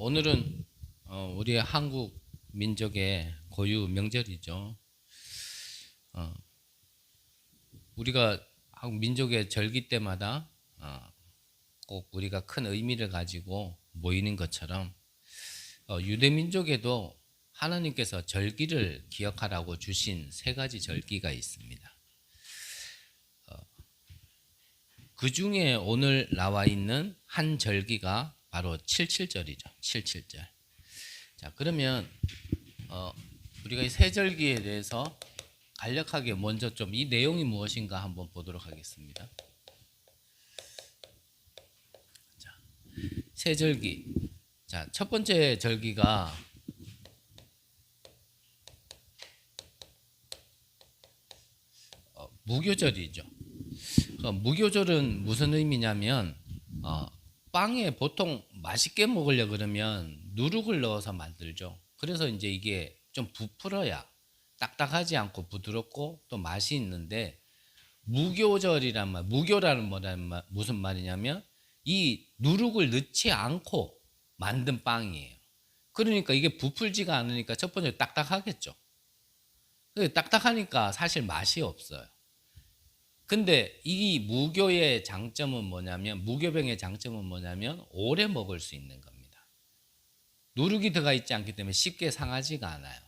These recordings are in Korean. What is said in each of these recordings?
오늘은 우리 한국 민족의 고유 명절이죠. 어, 우리가 한국 민족의 절기 때마다 꼭 우리가 큰 의미를 가지고 모이는 것처럼 유대 민족에도 하나님께서 절기를 기억하라고 주신 세 가지 절기가 있습니다. 그 중에 오늘 나와 있는 한 절기가 바로 77절이죠. 77절. 자, 그러면 우리가 이 세 절기에 대해서 간략하게 먼저 좀 이 내용이 무엇인가 한번 보도록 하겠습니다. 자, 세 절기. 자, 첫 번째 절기가 무교절이죠. 무교절은 무슨 의미냐면 빵에 보통 맛있게 먹으려 그러면 누룩을 넣어서 만들죠. 그래서 이제 이게 좀 부풀어야 딱딱하지 않고 부드럽고 또 맛이 있는데, 무교절이란 말, 무교라는 무슨 말이냐면 이 누룩을 넣지 않고 만든 빵이에요. 그러니까 이게 부풀지가 않으니까 첫 번째 딱딱하겠죠. 딱딱하니까 사실 맛이 없어요. 근데 이 무교의 장점은 뭐냐면, 무교병의 장점은 뭐냐면 오래 먹을 수 있는 겁니다. 누룩이 들어가 있지 않기 때문에 쉽게 상하지가 않아요.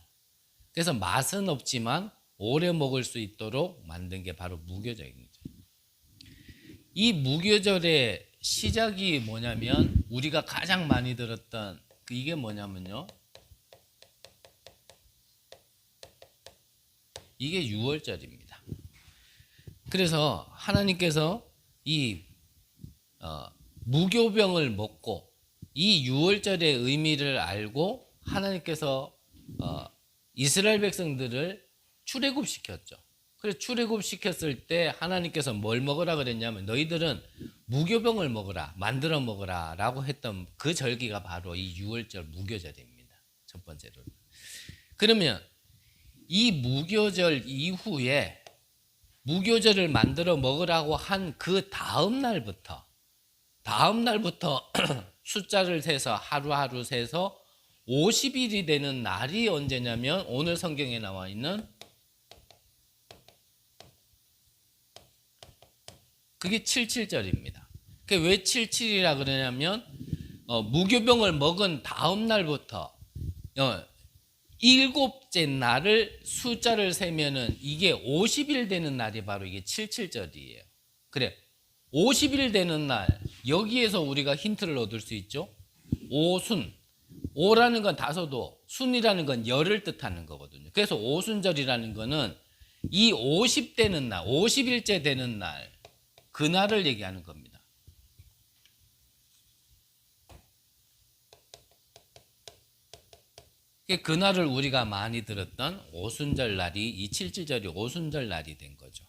그래서 맛은 없지만 오래 먹을 수 있도록 만든 게 바로 무교절입니다. 이 무교절의 시작이 뭐냐면, 우리가 가장 많이 들었던 이게 뭐냐면요, 이게 유월절입니다. 그래서 하나님께서 이 무교병을 먹고 이 유월절의 의미를 알고 하나님께서 이스라엘 백성들을 출애굽시켰죠. 그래서 출애굽시켰을 때 하나님께서 뭘 먹으라 그랬냐면, 너희들은 무교병을 먹으라, 만들어 먹으라 라고 했던 그 절기가 바로 이 유월절 무교절입니다. 첫 번째로. 그러면 이 무교절 이후에 무교절을 만들어 먹으라고 한 그 다음 날부터 숫자를 세서 하루하루 세서 50일이 되는 날이 언제냐면, 오늘 성경에 나와 있는 그게 77절입니다. 그게 왜 77이라 그러냐면, 무교병을 먹은 다음 날부터 일곱째 날을 숫자를 세면은 이게 50일 되는 날이 바로 이게 77절이에요. 그래, 50일 되는 날, 여기에서 우리가 힌트를 얻을 수 있죠. 오순, 오라는 건 다소도, 순이라는 건 열을 뜻하는 거거든요. 그래서 오순절이라는 거는 이 50 되는 날, 50일째 되는 날, 그날을 얘기하는 겁니다. 그날을 우리가 많이 들었던 오순절 날이, 이 77절이 오순절 날이 된 거죠.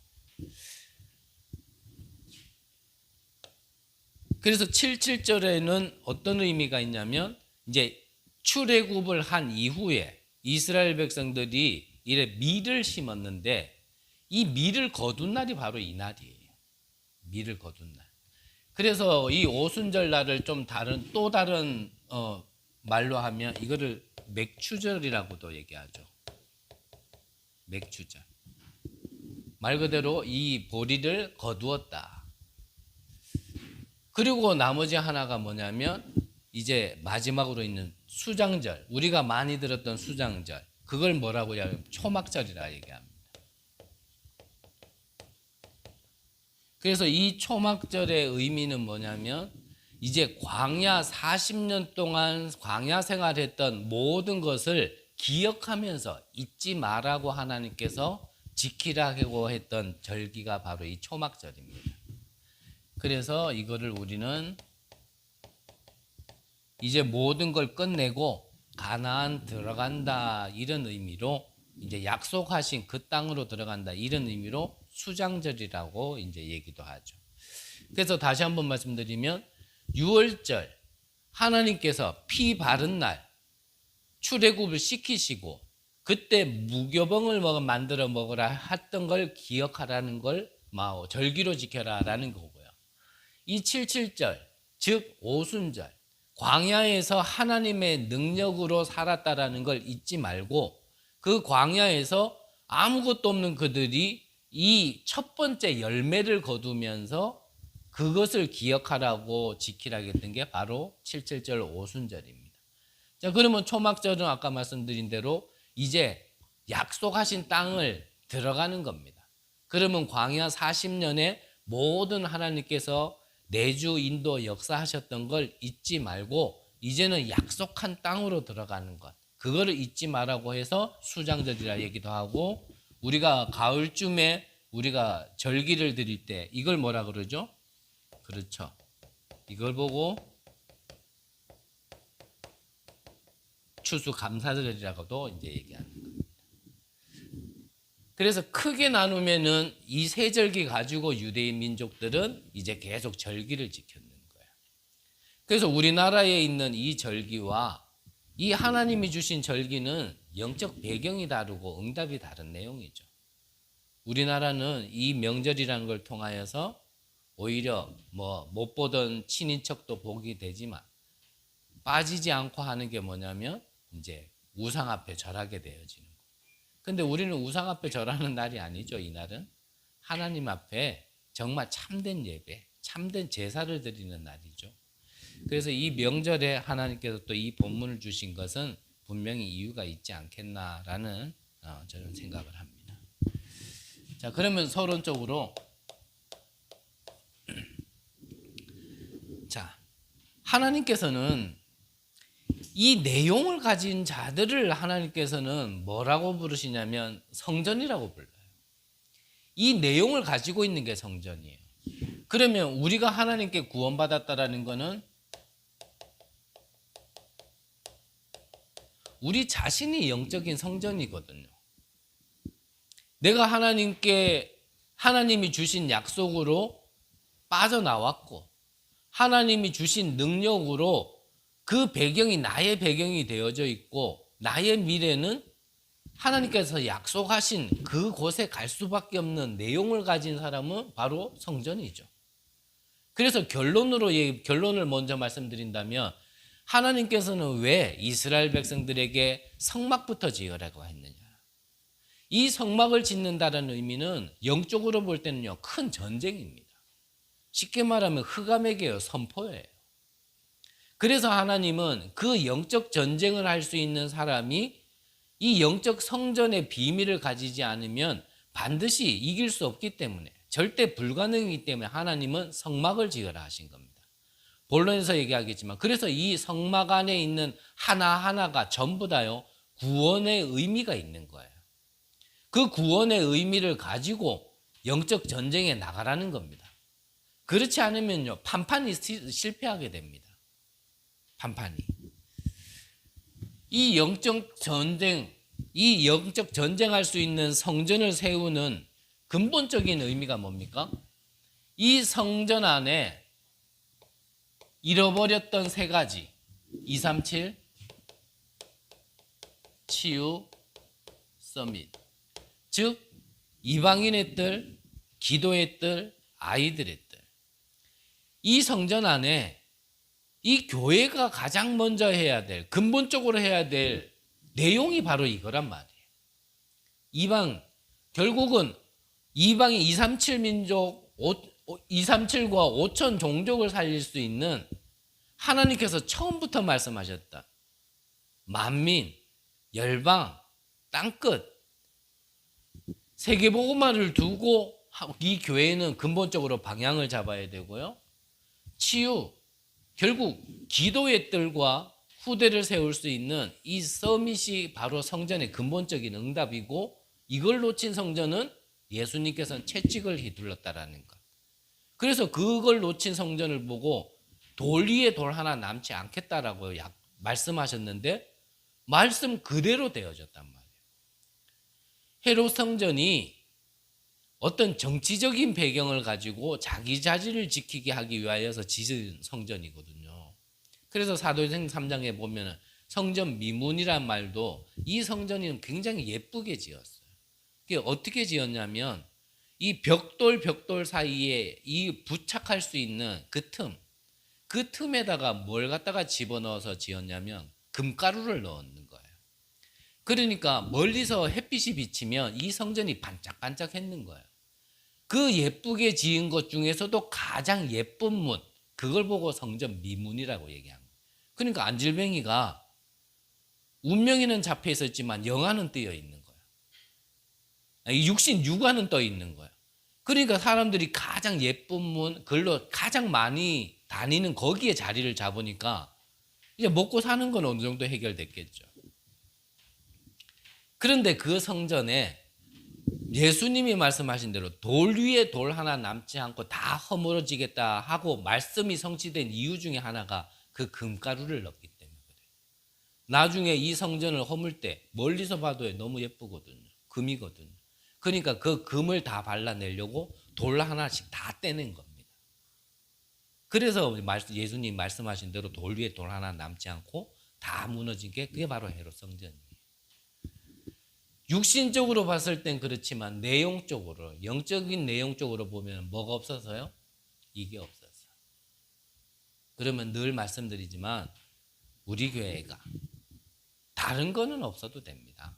그래서 77절에는 어떤 의미가 있냐면, 이제 출애굽을 한 이후에 이스라엘 백성들이 이래 밀을 심었는데, 이 밀을 거둔 날이 바로 이 날이에요. 밀을 거둔 날. 그래서 이 오순절 날을 좀 또 다른 말로 하면 이거를 맥추절이라고도 얘기하죠. 맥추절. 말 그대로 이 보리를 거두었다. 그리고 나머지 하나가 뭐냐면, 이제 마지막으로 있는 수장절, 우리가 많이 들었던 수장절, 그걸 뭐라고 하냐면 초막절이라 얘기합니다. 그래서 이 초막절의 의미는 뭐냐면, 이제 광야 40년 동안 광야 생활했던 모든 것을 기억하면서 잊지 말라고 하나님께서 지키라고 했던 절기가 바로 이 초막절입니다. 그래서 이거를 우리는 이제 모든 걸 끝내고 가나안 들어간다, 이런 의미로, 이제 약속하신 그 땅으로 들어간다, 이런 의미로 수장절이라고 이제 얘기도 하죠. 그래서 다시 한번 말씀드리면, 유월절, 하나님께서 피 바른 날 출애굽을 시키시고 그때 무교병을 만들어 먹으라 했던 걸 기억하라는 걸 절기로 지켜라라는 거고요. 이 77절, 즉 오순절, 광야에서 하나님의 능력으로 살았다라는 걸 잊지 말고 그 광야에서 아무것도 없는 그들이 이 첫 번째 열매를 거두면서 그것을 기억하라고 지키라고 했던 게 바로 7.7절 오순절입니다. 자, 그러면 초막절은 아까 말씀드린 대로 이제 약속하신 땅을 들어가는 겁니다. 그러면 광야 40년에 모든 하나님께서 내주 인도 역사하셨던 걸 잊지 말고 이제는 약속한 땅으로 들어가는 것, 그거를 잊지 말라고 해서 수장절이라 얘기도 하고, 우리가 가을쯤에 우리가 절기를 드릴 때 이걸 뭐라 그러죠? 그렇죠. 이걸 보고 추수감사절이라고도 이제 얘기하는 거예요. 그래서 크게 나누면은 이 세 절기 가지고 유대인 민족들은 이제 계속 절기를 지켰는 거예요. 그래서 우리나라에 있는 이 절기와 이 하나님이 주신 절기는 영적 배경이 다르고 응답이 다른 내용이죠. 우리나라는 이 명절이라는 걸 통하여서 오히려 뭐 못 보던 친인척도 보게 되지만 빠지지 않고 하는 게 뭐냐면 이제 우상 앞에 절하게 되어지는 거예요. 근데 우리는 우상 앞에 절하는 날이 아니죠. 이날은 하나님 앞에 정말 참된 예배, 참된 제사를 드리는 날이죠. 그래서 이 명절에 하나님께서 또 이 본문을 주신 것은 분명히 이유가 있지 않겠나라는 저는 생각을 합니다. 자, 그러면 서론적으로 자, 하나님께서는 이 내용을 가진 자들을 하나님께서는 뭐라고 부르시냐면 성전이라고 불러요. 이 내용을 가지고 있는 게 성전이에요. 그러면 우리가 하나님께 구원받았다라는 것은 우리 자신이 영적인 성전이거든요. 내가 하나님이 주신 약속으로 빠져나왔고 하나님이 주신 능력으로 그 배경이 나의 배경이 되어져 있고 나의 미래는 하나님께서 약속하신 그곳에 갈 수밖에 없는 내용을 가진 사람은 바로 성전이죠. 그래서 결론을 먼저 말씀드린다면 하나님께서는 왜 이스라엘 백성들에게 성막부터 지으라고 했느냐. 이 성막을 짓는다는 의미는 영적으로 볼 때는요, 큰 전쟁입니다. 쉽게 말하면 흑암에게요, 선포예요. 그래서 하나님은 그 영적 전쟁을 할 수 있는 사람이 이 영적 성전의 비밀을 가지지 않으면 반드시 이길 수 없기 때문에, 절대 불가능이기 때문에 하나님은 성막을 지으라 하신 겁니다. 본론에서 얘기하겠지만, 그래서 이 성막 안에 있는 하나하나가 전부 다요, 구원의 의미가 있는 거예요. 그 구원의 의미를 가지고 영적 전쟁에 나가라는 겁니다. 그렇지 않으면요, 판판이 실패하게 됩니다. 판판이. 이 영적 전쟁할 수 있는 성전을 세우는 근본적인 의미가 뭡니까? 이 성전 안에 잃어버렸던 세 가지, 237, 치유, 서밋. 즉 이방인의 뜰, 기도의 뜰, 아이들의 뜰. 이 성전 안에 이 교회가 가장 먼저 해야 될, 근본적으로 해야 될 내용이 바로 이거란 말이에요. 결국은 이방인 237 민족, 237과 5천 종족을 살릴 수 있는 하나님께서 처음부터 말씀하셨다. 만민, 열방, 땅끝, 세계복음화를 두고 이 교회는 근본적으로 방향을 잡아야 되고요. 치유, 결국 기도의 뜰과 후대를 세울 수 있는 이 서밋이 바로 성전의 근본적인 응답이고, 이걸 놓친 성전은 예수님께서는 채찍을 휘둘렀다라는 것. 그래서 그걸 놓친 성전을 보고 돌 위에 돌 하나 남지 않겠다라고 말씀하셨는데 말씀 그대로 되어졌단 말이에요. 헤롯 성전이 어떤 정치적인 배경을 가지고 자기 자질을 지키게 하기 위하여서 지은 성전이거든요. 그래서 사도행전 3장에 보면 성전 미문이란 말도 이 성전이 굉장히 예쁘게 지었어요. 그게 어떻게 지었냐면 이 벽돌 사이에 이 부착할 수 있는 그 틈, 그 틈에다가 뭘 갖다가 집어넣어서 지었냐면 금가루를 넣는 거예요. 그러니까 멀리서 햇빛이 비치면 이 성전이 반짝반짝했는 거예요. 그 예쁘게 지은 것 중에서도 가장 예쁜 문, 그걸 보고 성전 미문이라고 얘기한 거예요. 그러니까 안질뱅이가 운명이는 잡혀 있었지만 영화는 뜨여 있는 거예요. 육신 육안은 떠 있는 거예요. 그러니까 사람들이 가장 예쁜 문, 그걸로 가장 많이 다니는 거기에 자리를 잡으니까 이제 먹고 사는 건 어느 정도 해결됐겠죠. 그런데 그 성전에 예수님이 말씀하신 대로 돌 위에 돌 하나 남지 않고 다 허물어지겠다 하고 말씀이 성취된 이유 중에 하나가 그 금가루를 넣기 때문에 그래요. 나중에 이 성전을 허물 때 멀리서 봐도 너무 예쁘거든요. 금이거든요. 그러니까 그 금을 다 발라내려고 돌 하나씩 다 떼낸 겁니다. 그래서 예수님 말씀하신 대로 돌 위에 돌 하나 남지 않고 다 무너진 게 그게 바로 헤롯 성전이에요. 육신적으로 봤을 땐 그렇지만 내용적으로, 영적인 내용적으로 보면 뭐가 없어서요? 이게 없었어요. 그러면 늘 말씀드리지만 우리 교회가 다른 거는 없어도 됩니다.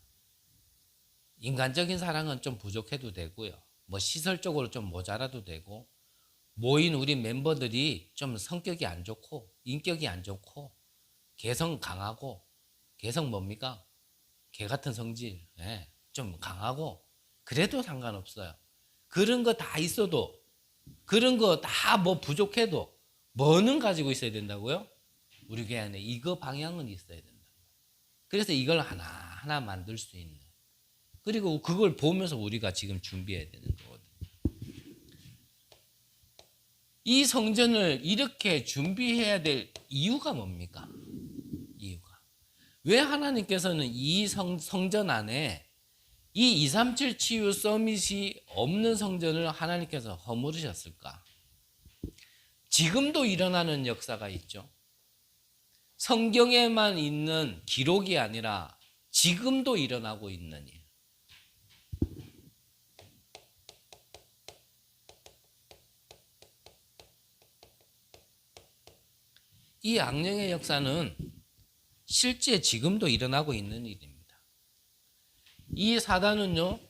인간적인 사랑은 좀 부족해도 되고요. 뭐 시설적으로 좀 모자라도 되고, 모인 우리 멤버들이 좀 성격이 안 좋고 인격이 안 좋고 개성 강하고, 개성 뭡니까? 개 같은 성질, 좀 강하고 그래도 상관없어요. 그런 거 다 있어도, 그런 거 다 뭐 부족해도 뭐는 가지고 있어야 된다고요? 우리 교회 안에 이거 방향은 있어야 된다. 그래서 이걸 하나하나 만들 수 있는, 그리고 그걸 보면서 우리가 지금 준비해야 되는 거거든요. 이 성전을 이렇게 준비해야 될 이유가 뭡니까? 이유가. 왜 하나님께서는 이 성전 안에 이 237 치유 서밋이 없는 성전을 하나님께서 허물으셨을까? 지금도 일어나는 역사가 있죠. 성경에만 있는 기록이 아니라 지금도 일어나고 있는 일. 이 악령의 역사는 실제 지금도 일어나고 있는 일입니다. 이 사단은요,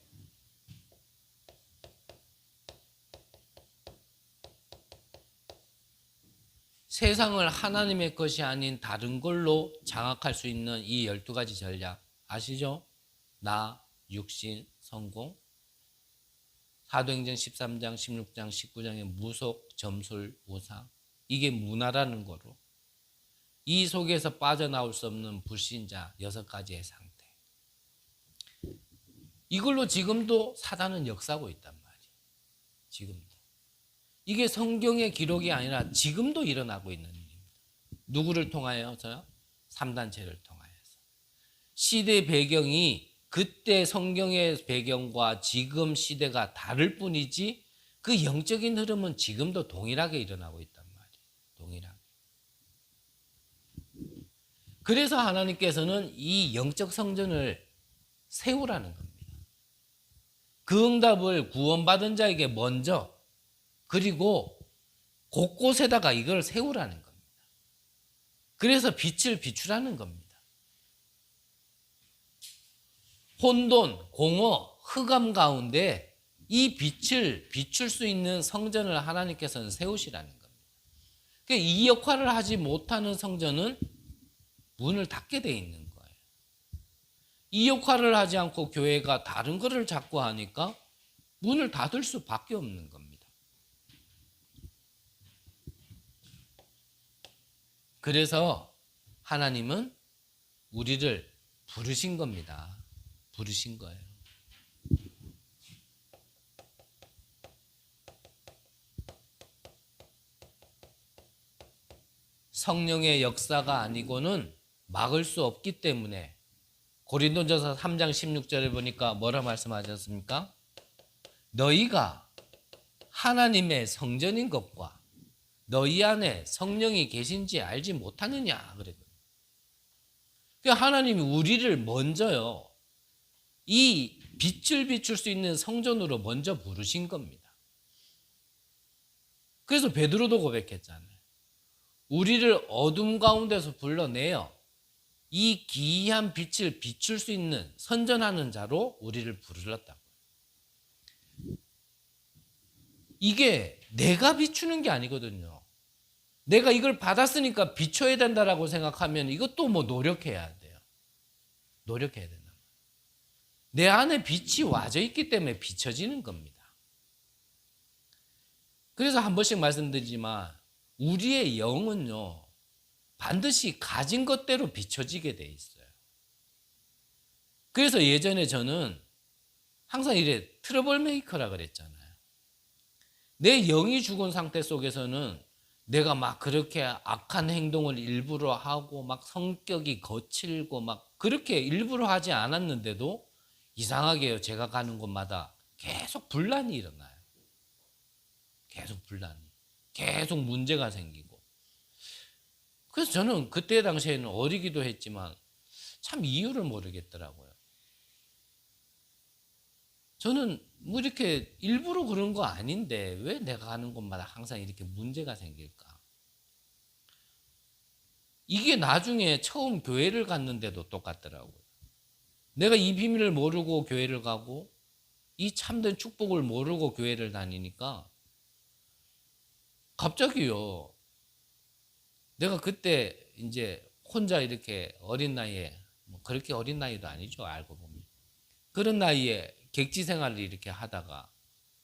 세상을 하나님의 것이 아닌 다른 걸로 장악할 수 있는 이 12가지 전략 아시죠? 나, 육신, 성공, 사도행전 13장, 16장, 19장의 무속, 점술, 우상, 이게 문화라는 거로 이 속에서 빠져나올 수 없는 불신자 6가지의 상태. 이걸로 지금도 사단은 역사하고 있단 말이에요. 지금도. 이게 성경의 기록이 아니라 지금도 일어나고 있는 일입니다. 누구를 통하여서요? 3단체를 통하여서. 시대 배경이 그때 성경의 배경과 지금 시대가 다를 뿐이지 그 영적인 흐름은 지금도 동일하게 일어나고 있단 말이에요. 동일하게. 그래서 하나님께서는 이 영적 성전을 세우라는 겁니다. 그 응답을 구원받은 자에게 먼저, 그리고 곳곳에다가 이걸 세우라는 겁니다. 그래서 빛을 비추라는 겁니다. 혼돈, 공허, 흑암 가운데 이 빛을 비출 수 있는 성전을 하나님께서는 세우시라는 겁니다. 그러니까 이 역할을 하지 못하는 성전은 문을 닫게 돼 있는 거예요. 이 역할을 하지 않고 교회가 다른 거를 자꾸 하니까 문을 닫을 수밖에 없는 겁니다. 그래서 하나님은 우리를 부르신 겁니다. 부르신 거예요. 성령의 역사가 아니고는 막을 수 없기 때문에 고린도전서 3장 16절에 보니까 뭐라 말씀하셨습니까? 너희가 하나님의 성전인 것과 너희 안에 성령이 계신지 알지 못하느냐 그랬거든요. 그러니까 하나님이 우리를 먼저요, 이 빛을 비출 수 있는 성전으로 먼저 부르신 겁니다. 그래서 베드로도 고백했잖아요. 우리를 어둠 가운데서 불러내어 이 기이한 빛을 비출 수 있는 선전하는 자로 우리를 부르렀다고. 이게 내가 비추는 게 아니거든요. 내가 이걸 받았으니까 비춰야 된다라고 생각하면 이것도 뭐 노력해야 돼요. 노력해야 된다. 내 안에 빛이 와져 있기 때문에 비춰지는 겁니다. 그래서 한 번씩 말씀드리지만 우리의 영은요, 반드시 가진 것대로 비춰지게 돼 있어요. 그래서 예전에 저는 항상 이래 트러블 메이커라 그랬잖아요. 내 영이 죽은 상태 속에서는 내가 막 그렇게 악한 행동을 일부러 하고 막 성격이 거칠고 막 그렇게 일부러 하지 않았는데도 이상하게요, 제가 가는 곳마다 계속 분란이 일어나요. 계속 분란이. 계속 문제가 생기고. 그래서 저는 그때 당시에는 어리기도 했지만 참 이유를 모르겠더라고요. 저는 뭐 이렇게 일부러 그런 거 아닌데 왜 내가 가는 곳마다 항상 이렇게 문제가 생길까? 이게 나중에 처음 교회를 갔는데도 똑같더라고요. 내가 이 비밀을 모르고 교회를 가고 이 참된 축복을 모르고 교회를 다니니까 갑자기요, 내가 그때 이제 혼자 이렇게 어린 나이에, 뭐 그렇게 어린 나이도 아니죠, 알고 보면. 그런 나이에 객지 생활을 이렇게 하다가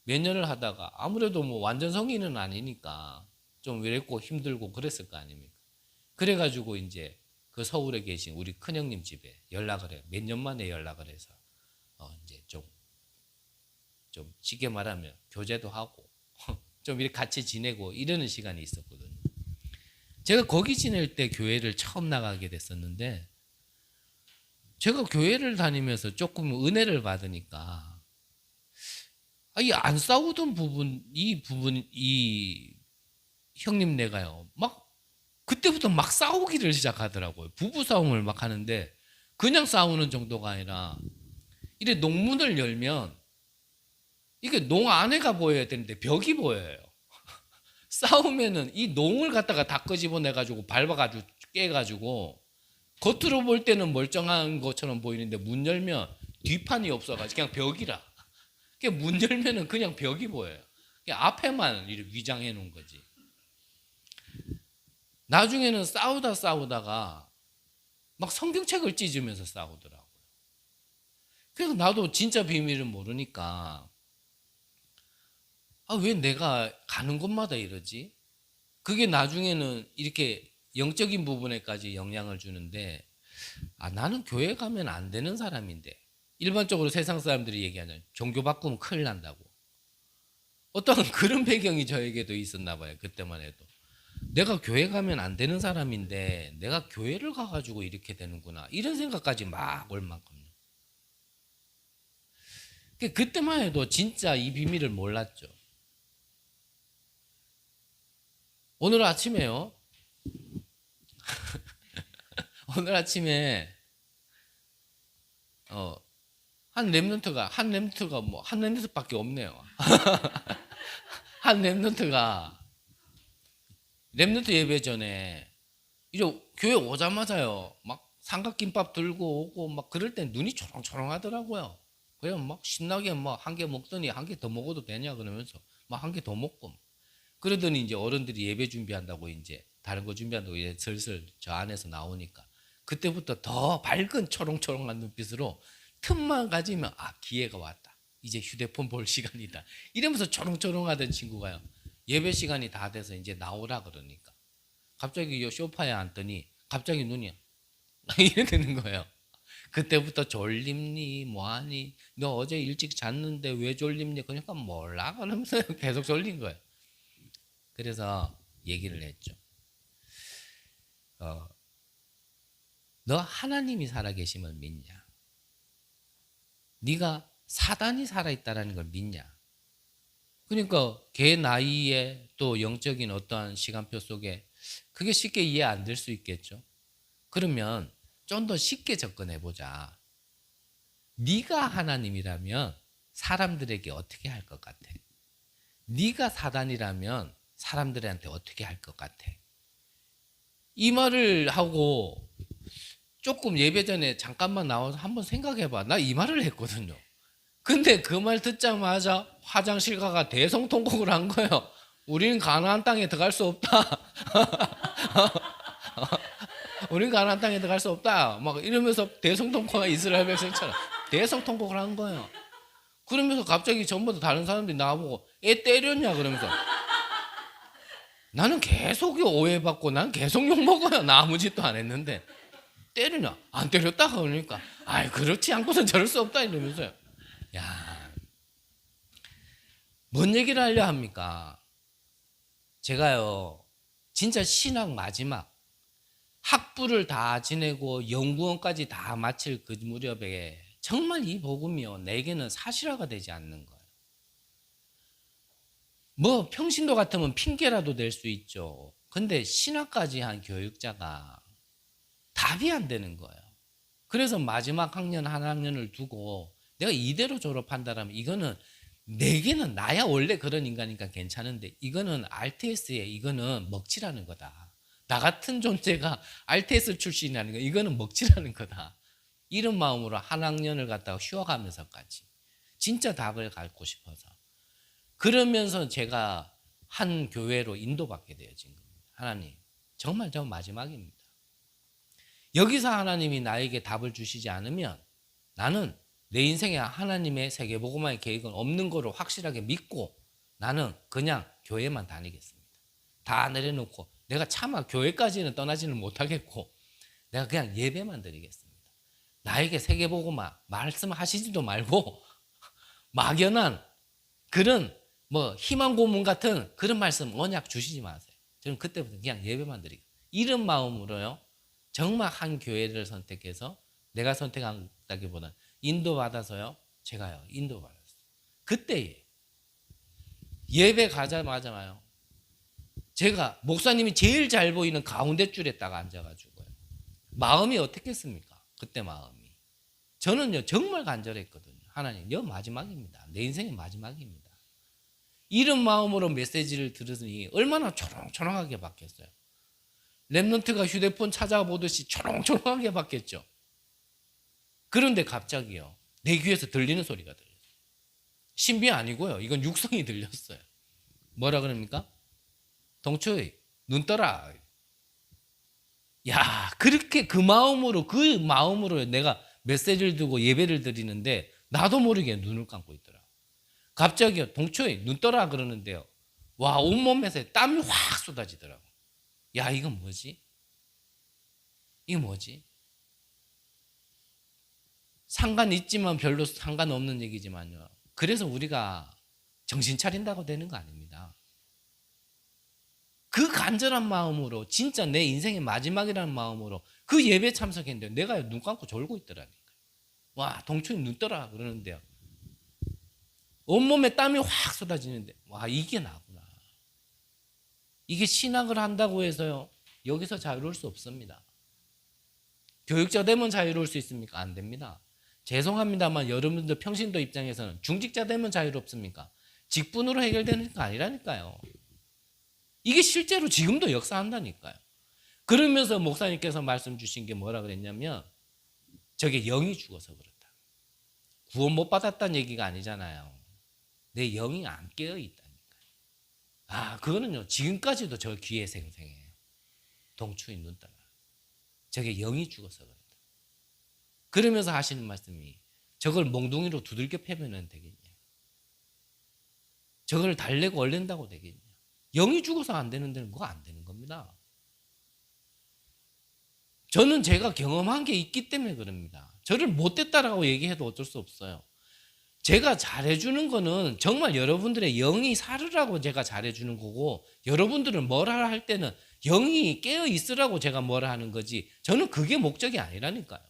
몇 년을 하다가 아무래도 뭐 완전 성인은 아니니까 좀 외롭고 힘들고 그랬을 거 아닙니까? 그래가지고 이제 그 서울에 계신 우리 큰형님 집에 연락을 해요. 몇 년 만에 연락을 해서 이제 좀 쉽게 말하면 교제도 하고 좀 이렇게 같이 지내고 이러는 시간이 있었거든요. 제가 거기 지낼 때 교회를 처음 나가게 됐었는데 제가 교회를 다니면서 조금 은혜를 받으니까 이 안 싸우던 이 형님네가요, 막 그때부터 막 싸우기를 시작하더라고요. 부부 싸움을 막 하는데 그냥 싸우는 정도가 아니라 이래 농문을 열면 이게 농 안에가 보여야 되는데 벽이 보여요. 싸우면은 이 농을 갖다가 다 끄집어내가지고 밟아가지고 깨가지고 겉으로 볼 때는 멀쩡한 것처럼 보이는데 문 열면 뒷판이 없어가지고 그냥 벽이라. 문 열면은 그냥 벽이 보여요. 앞에만 이렇게 위장해 놓은 거지. 나중에는 싸우다가 막 성경책을 찢으면서 싸우더라고요. 그래서 나도 진짜 비밀을 모르니까 왜 내가 가는 곳마다 이러지? 그게 나중에는 이렇게 영적인 부분에까지 영향을 주는데 나는 교회 가면 안 되는 사람인데, 일반적으로 세상 사람들이 얘기하는 종교 바꾸면 큰일 난다고. 어떤 그런 배경이 저에게도 있었나 봐요. 그때만 해도 내가 교회 가면 안 되는 사람인데 내가 교회를 가가지고 이렇게 되는구나, 이런 생각까지 막 올 만큼. 그때만 해도 진짜 이 비밀을 몰랐죠. 오늘 아침에요. 오늘 아침에 한 렘넌트밖에 없네요. 한 렘넌트 예배 전에 이제 교회 오자마자요, 막 삼각김밥 들고 오고 막 그럴 때 눈이 초롱초롱하더라고요. 그냥 막 신나게 막 한 개 먹더니 한 개 더 먹어도 되냐 그러면서 막 한 개 더 먹고, 그러더니 이제 어른들이 예배 준비한다고 이제 다른 거 준비한다고 이제 슬슬 저 안에서 나오니까 그때부터 더 밝은 초롱초롱한 눈빛으로 틈만 가지면 기회가 왔다, 이제 휴대폰 볼 시간이다 이러면서 초롱초롱하던 친구가요, 예배 시간이 다 돼서 이제 나오라 그러니까 갑자기 요 소파에 앉더니 갑자기 눈이 이렇게 되는 거예요. 그때부터 졸립니 뭐하니, 너 어제 일찍 잤는데 왜 졸립니, 그러니까 몰라 그러면서 계속 졸린 거예요. 그래서 얘기를 했죠. 너 하나님이 살아계심을 믿냐? 네가 사단이 살아있다는 걸 믿냐? 그러니까 걔 나이에 또 영적인 어떠한 시간표 속에 그게 쉽게 이해 안 될 수 있겠죠. 그러면 좀 더 쉽게 접근해 보자. 네가 하나님이라면 사람들에게 어떻게 할 것 같아? 네가 사단이라면 사람들한테 어떻게 할 것 같아? 이 말을 하고 조금 예배 전에 잠깐만 나와서 한번 생각해봐. 나 이 말을 했거든요. 근데 그 말 듣자마자 화장실 가가 대성통곡을 한 거예요. 우리는 가나안 땅에 들어갈 수 없다. 우리는 가나안 땅에 들어갈 수 없다. 막 이러면서 대성통곡한 이스라엘 백성처럼 대성통곡을 한 거예요. 그러면서 갑자기 전부 다 다른 사람들이 나와보고 애 때렸냐 그러면서 나는 계속 오해받고 난 계속 욕먹어요. 나 아무 짓도 안 했는데 때리냐? 안 때렸다 그러니까 아이 그렇지 않고선 저럴 수 없다 이러면서요. 야, 뭔 얘기를 하려 합니까? 제가요 진짜 신학 마지막 학부를 다 지내고 연구원까지 다 마칠 그 무렵에 정말 이 복음이요 내게는 사실화가 되지 않는 거예요. 뭐 평신도 같으면 핑계라도 될 수 있죠. 근데 신학까지 한 교육자가 답이 안 되는 거예요. 그래서 마지막 학년 한 학년을 두고 내가 이대로 졸업한다면 이거는 내게는 나야 원래 그런 인간이니까 괜찮은데 이거는 RTS에 이거는 먹칠하는 거다. 나 같은 존재가 RTS 출신이라는 거 이거는 먹칠하는 거다. 이런 마음으로 한 학년을 갖다가 휴학하면서까지 진짜 답을 갖고 싶어서 그러면서 제가 한 교회로 인도받게 되어진 겁니다. 하나님 정말 저 마지막입니다. 여기서 하나님이 나에게 답을 주시지 않으면 나는 내 인생에 하나님의 세계복음화의 계획은 없는 거로 확실하게 믿고 나는 그냥 교회만 다니겠습니다. 다 내려놓고 내가 차마 교회까지는 떠나지는 못하겠고 내가 그냥 예배만 드리겠습니다. 나에게 세계복음화 말씀하시지도 말고 막연한 그런 뭐 희망 고문 같은 그런 말씀 언약 주시지 마세요. 저는 그때부터 그냥 예배만 드리겠습니다. 이런 마음으로요. 정말 한 교회를 선택해서 내가 선택한다기보다는 인도받아서요. 제가요. 인도받았어요. 그때 예배 가자마자요. 제가 목사님이 제일 잘 보이는 가운데 줄에 딱 앉아가지고요. 마음이 어떻겠습니까? 그때 마음이. 저는요. 정말 간절했거든요. 하나님, 여 마지막입니다. 내 인생의 마지막입니다. 이런 마음으로 메시지를 들으니 얼마나 초롱초롱하게 바뀌었어요. 랩런트가 휴대폰 찾아보듯이 초롱초롱하게 바뀌었죠. 그런데 갑자기요. 내 귀에서 들리는 소리가 들려요. 신비 아니고요. 이건 육성이 들렸어요. 뭐라 그럽니까? 동초이 눈 떠라. 야, 그렇게 그 마음으로 내가 메시지를 두고 예배를 드리는데 나도 모르게 눈을 감고 있더라. 갑자기요. 동초이 눈 떠라 그러는데요. 와, 온몸에서 땀이 확 쏟아지더라고. 야, 이건 뭐지? 이게 뭐지? 상관 있지만 별로 상관없는 얘기지만요. 그래서 우리가 정신 차린다고 되는 거 아닙니다. 그 간절한 마음으로 진짜 내 인생의 마지막이라는 마음으로 그 예배 참석했는데 내가 눈 감고 졸고 있더라니까요. 와, 동초이 눈 떠라 그러는데요. 온몸에 땀이 확 쏟아지는데 와, 이게 나구나. 이게 신학을 한다고 해서요. 여기서 자유로울 수 없습니다. 교육자 되면 자유로울 수 있습니까? 안 됩니다. 죄송합니다만 여러분들 평신도 입장에서는 중직자 되면 자유롭습니까? 직분으로 해결되는 거 아니라니까요. 이게 실제로 지금도 역사한다니까요. 그러면서 목사님께서 말씀 주신 게 뭐라 그랬냐면 저게 영이 죽어서 그렇다. 구원 못 받았다는 얘기가 아니잖아요. 내 영이 안 깨어 있다니까요. 아, 그거는요. 지금까지도 저 귀에 생생해요. 동초이 눈 떠라. 저게 영이 죽어서 그렇다. 그러면서 하시는 말씀이 저걸 몽둥이로 두들겨 패면 되겠냐. 저걸 달래고 얼른다고 되겠냐. 영이 죽어서 안 되는 데는 그거 안 되는 겁니다. 저는 제가 경험한 게 있기 때문에 그럽니다. 저를 못됐다라고 얘기해도 어쩔 수 없어요. 제가 잘해주는 거는 정말 여러분들의 영이 살으라고 제가 잘해주는 거고 여러분들은 뭐라 할 때는 영이 깨어 있으라고 제가 뭐라 하는 거지 저는 그게 목적이 아니라니까요.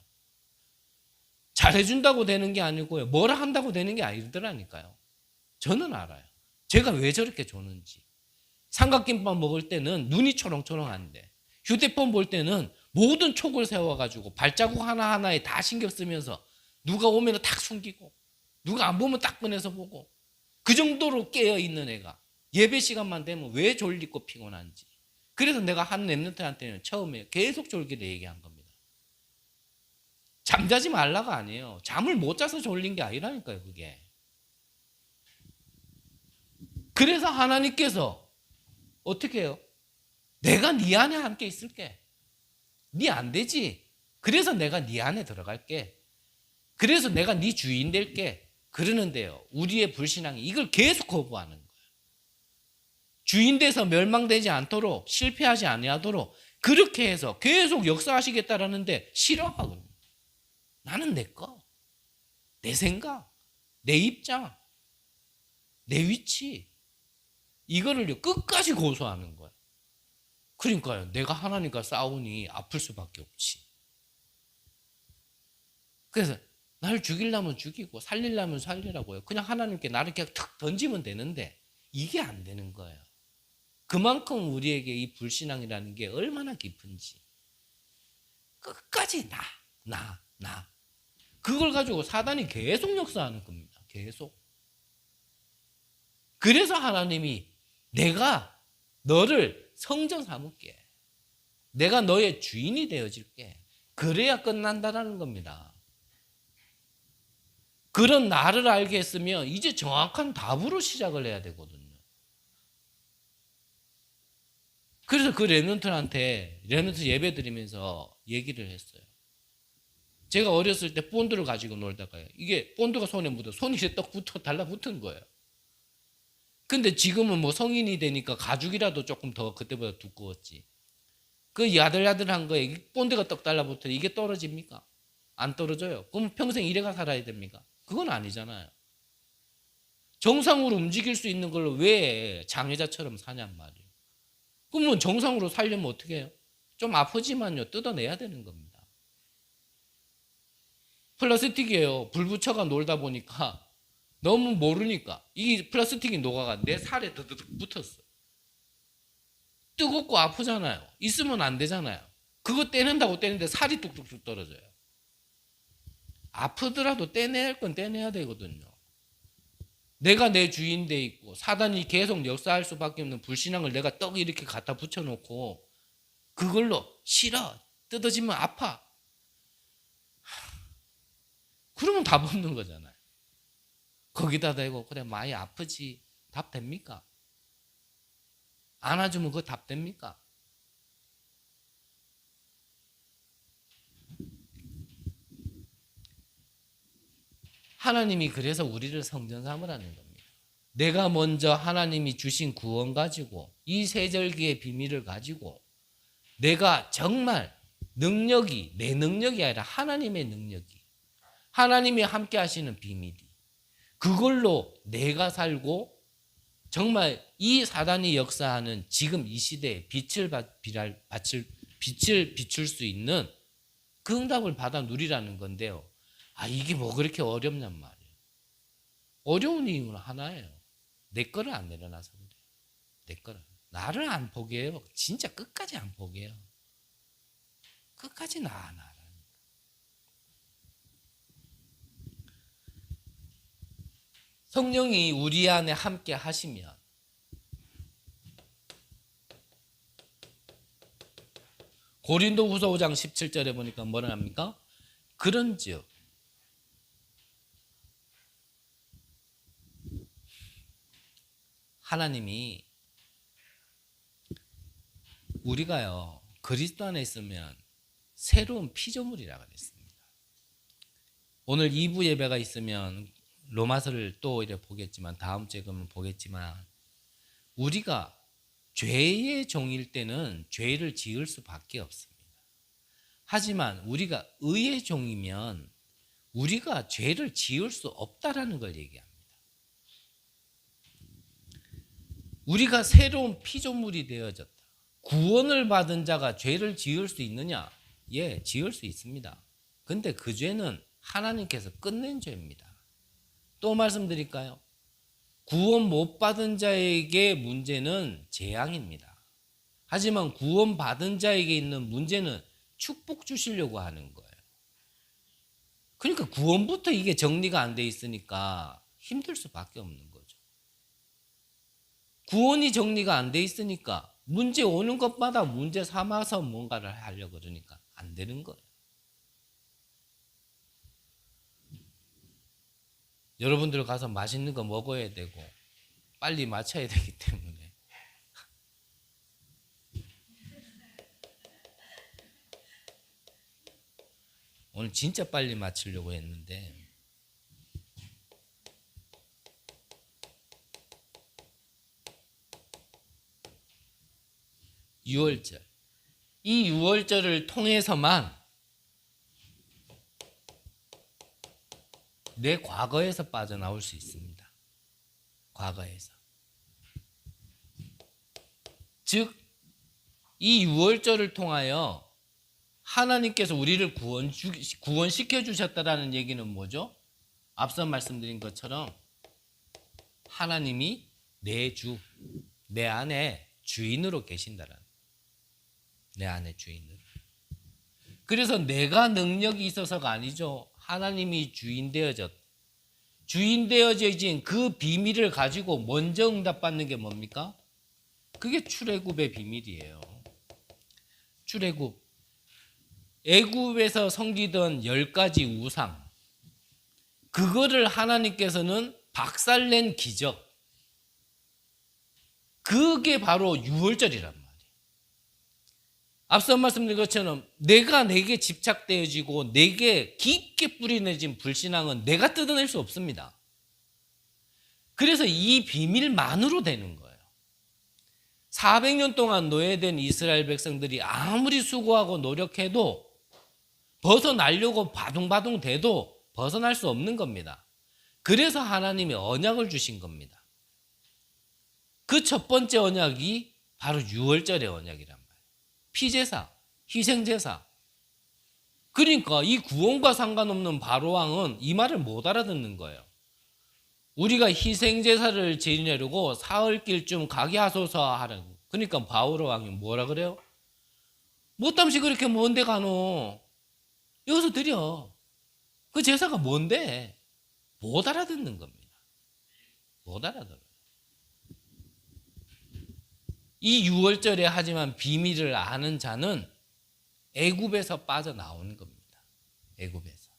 잘해준다고 되는 게 아니고요. 뭐라 한다고 되는 게 아니더라니까요. 저는 알아요. 제가 왜 저렇게 조는지. 삼각김밥 먹을 때는 눈이 초롱초롱한데 휴대폰 볼 때는 모든 촉을 세워가지고 발자국 하나하나에 다 신경 쓰면서 누가 오면 딱 숨기고 누가 안 보면 딱 꺼내서 보고 그 정도로 깨어있는 애가 예배 시간만 되면 왜 졸리고 피곤한지 그래서 내가 한 랩런트한테는 처음에 계속 졸기를 얘기한 겁니다. 잠자지 말라가 아니에요. 잠을 못 자서 졸린 게 아니라니까요, 그게. 그래서 하나님께서 어떻게 해요? 내가 네 안에 함께 있을게. 네 안 되지. 그래서 내가 네 안에 들어갈게. 그래서 내가 네 주인 될게. 그러는데요, 우리의 불신앙이 이걸 계속 거부하는 거예요. 주인 돼서 멸망되지 않도록, 실패하지 아니하도록 그렇게 해서 계속 역사하시겠다라는데 싫어하거든요. 나는 내 거, 내 생각, 내 입장, 내 위치, 이거를 끝까지 고수하는 거예요. 그러니까요, 내가 하나님과 싸우니 아플 수밖에 없지. 그래서 나를 죽이려면 죽이고 살리려면 살리라고요. 그냥 하나님께 나를 그냥 탁 던지면 되는데 이게 안 되는 거예요. 그만큼 우리에게 이 불신앙이라는 게 얼마나 깊은지. 끝까지 나. 그걸 가지고 사단이 계속 역사하는 겁니다. 계속. 그래서 하나님이 내가 너를 성전 삼을게. 내가 너의 주인이 되어줄게. 그래야 끝난다라는 겁니다. 그런 나를 알게 했으면 이제 정확한 답으로 시작을 해야 되거든요. 그래서 그 랩런트 예배 드리면서 얘기를 했어요. 제가 어렸을 때 본드를 가지고 놀다가요, 이게 본드가 손에 묻어 손이 떡 달라붙은 거예요. 근데 지금은 뭐 성인이 되니까 가죽이라도 조금 더 그때보다 두꺼웠지. 그 야들야들한 거에 본드가 떡 달라붙어 이게 떨어집니까? 안 떨어져요. 그럼 평생 이래가 살아야 됩니까? 그건 아니잖아요. 정상으로 움직일 수 있는 걸 왜 장애자처럼 사냔 말이에요. 그러면 정상으로 살려면 어떻게 해요? 좀 아프지만요, 뜯어내야 되는 겁니다. 플라스틱이에요. 불 붙여가 놀다 보니까 너무 모르니까 이 플라스틱이 녹아가 내 살에 드드득 붙었어. 뜨겁고 아프잖아요. 있으면 안 되잖아요. 그거 떼낸다고 떼는데 살이 뚝뚝뚝 떨어져요. 아프더라도 떼내야 할 건 떼내야 되거든요. 내가 내 주인 돼 있고 사단이 계속 역사할 수밖에 없는 불신앙을 내가 떡 이렇게 갖다 붙여놓고 그걸로 싫어, 뜯어지면 아파. 그러면 답 없는 거잖아요. 거기다 대고 그래 많이 아프지 답 됩니까? 안아주면 그거 답 됩니까? 하나님이 그래서 우리를 성전 삼으라는 겁니다. 내가 먼저 하나님이 주신 구원 가지고 이 세절기의 비밀을 가지고 내가 정말 능력이 내 능력이 아니라 하나님의 능력이 하나님이 함께 하시는 비밀이 그걸로 내가 살고 정말 이 사단이 역사하는 지금 이 시대에 빛을 비출 수 있는 그 응답을 받아 누리라는 건데요. 이게 뭐 그렇게 어렵냔 말이에요. 어려운 이유는 하나예요. 내 거를 안 내려놔서 그래요. 내 거를. 나를 안 포기해요. 진짜 끝까지 안 포기해요. 끝까지 나. 성령이 우리 안에 함께 하시면 고린도후서 5장 17절에 보니까 뭐라 합니까? 그런즉 하나님이 우리가요 그리스도 안에 있으면 새로운 피조물이라고 그랬습니다. 오늘 2부 예배가 있으면 로마서를 또 이제 보겠지만 다음 주에 그러면 보겠지만 우리가 죄의 종일 때는 죄를 지을 수밖에 없습니다. 하지만 우리가 의의 종이면 우리가 죄를 지을 수 없다라는 걸 얘기합니다. 우리가 새로운 피조물이 되어졌다. 구원을 받은 자가 죄를 지을 수 있느냐? 예, 지을 수 있습니다. 근데 그 죄는 하나님께서 끝낸 죄입니다. 또 말씀드릴까요? 구원 못 받은 자에게 문제는 재앙입니다. 하지만 구원 받은 자에게 있는 문제는 축복 주시려고 하는 거예요. 그러니까 구원부터 이게 정리가 안 돼 있으니까 힘들 수밖에 없는 거죠. 구원이 정리가 안 돼 있으니까 문제 오는 것마다 문제 삼아서 뭔가를 하려고 그러니까 안 되는 거예요. 여러분들 가서 맛있는 거 먹어야 되고 빨리 맞춰야 되기 때문에 오늘 진짜 빨리 맞추려고 했는데 6월절. 이 6월절을 통해서만 내 과거에서 빠져나올 수 있습니다. 과거에서. 즉, 이 6월절을 통하여 하나님께서 우리를 구원시켜 주셨다라는 얘기는 뭐죠? 앞서 말씀드린 것처럼 하나님이 내 주, 내 안에 주인으로 계신다라는, 내 안에 주인으로. 그래서 내가 능력이 있어서가 아니죠. 하나님이 주인 되어진 그 비밀을 가지고 먼저 응답받는 게 뭡니까? 그게 출애굽의 비밀이에요. 출애굽. 애굽에서 섬기던 10가지 우상, 그거를 하나님께서는 박살낸 기적, 그게 바로 6월절이란 말이에요. 앞서 말씀드린 것처럼 내게 집착되어지고 내게 깊게 뿌리내진 불신앙은 내가 뜯어낼 수 없습니다. 그래서 이 비밀만으로 되는 거예요. 400년 동안 노예된 이스라엘 백성들이 아무리 수고하고 노력해도 벗어나려고 바둥바둥 대도 벗어날 수 없는 겁니다. 그래서 하나님이 언약을 주신 겁니다. 그 첫 번째 언약이 바로 6월절의 언약이란 말이에요. 피제사, 희생제사. 그러니까 이 구원과 상관없는 바로왕은 이 말을 못 알아듣는 거예요. 우리가 희생제사를 지내려고 사흘길쯤 가게 하소서 하라고. 그러니까 바로왕이 뭐라 그래요? 못담시 그렇게 먼데 가노? 여기서 드려. 그 제사가 뭔데? 못 알아듣는 겁니다. 못 알아들어요. 이 6월절에 하지만 비밀을 아는 자는 애굽에서 빠져나오는 겁니다. 애굽에서.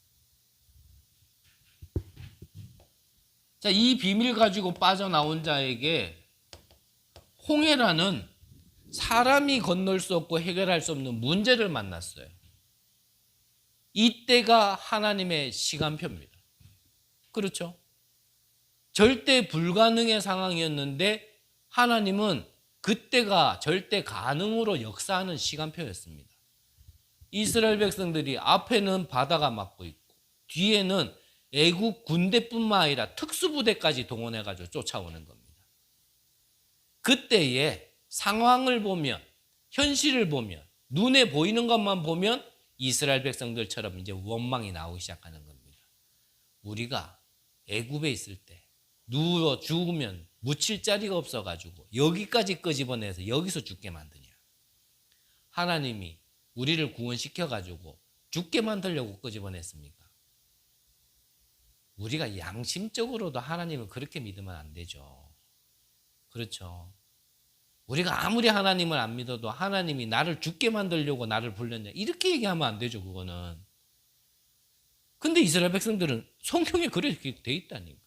자, 이 비밀 가지고 빠져나온 자에게 홍해라는 사람이 건널 수 없고 해결할 수 없는 문제를 만났어요. 이때가 하나님의 시간표입니다. 그렇죠? 절대 불가능의 상황이었는데 하나님은 그때가 절대 가능으로 역사하는 시간표였습니다. 이스라엘 백성들이 앞에는 바다가 막고 있고 뒤에는 애국 군대뿐만 아니라 특수부대까지 동원해가지고 쫓아오는 겁니다. 그때의 상황을 보면, 현실을 보면, 눈에 보이는 것만 보면 이스라엘 백성들처럼 이제 원망이 나오기 시작하는 겁니다. 우리가 애굽에 있을 때 누워 죽으면 묻힐 자리가 없어가지고 여기까지 끄집어내서 여기서 죽게 만드냐. 하나님이 우리를 구원시켜가지고 죽게 만들려고 끄집어냈습니까? 우리가 양심적으로도 하나님을 그렇게 믿으면 안 되죠. 그렇죠. 우리가 아무리 하나님을 안 믿어도 하나님이 나를 죽게 만들려고 나를 불렀냐. 이렇게 얘기하면 안 되죠, 그거는. 근데 이스라엘 백성들은 성경에 그렇게 돼 있다니까.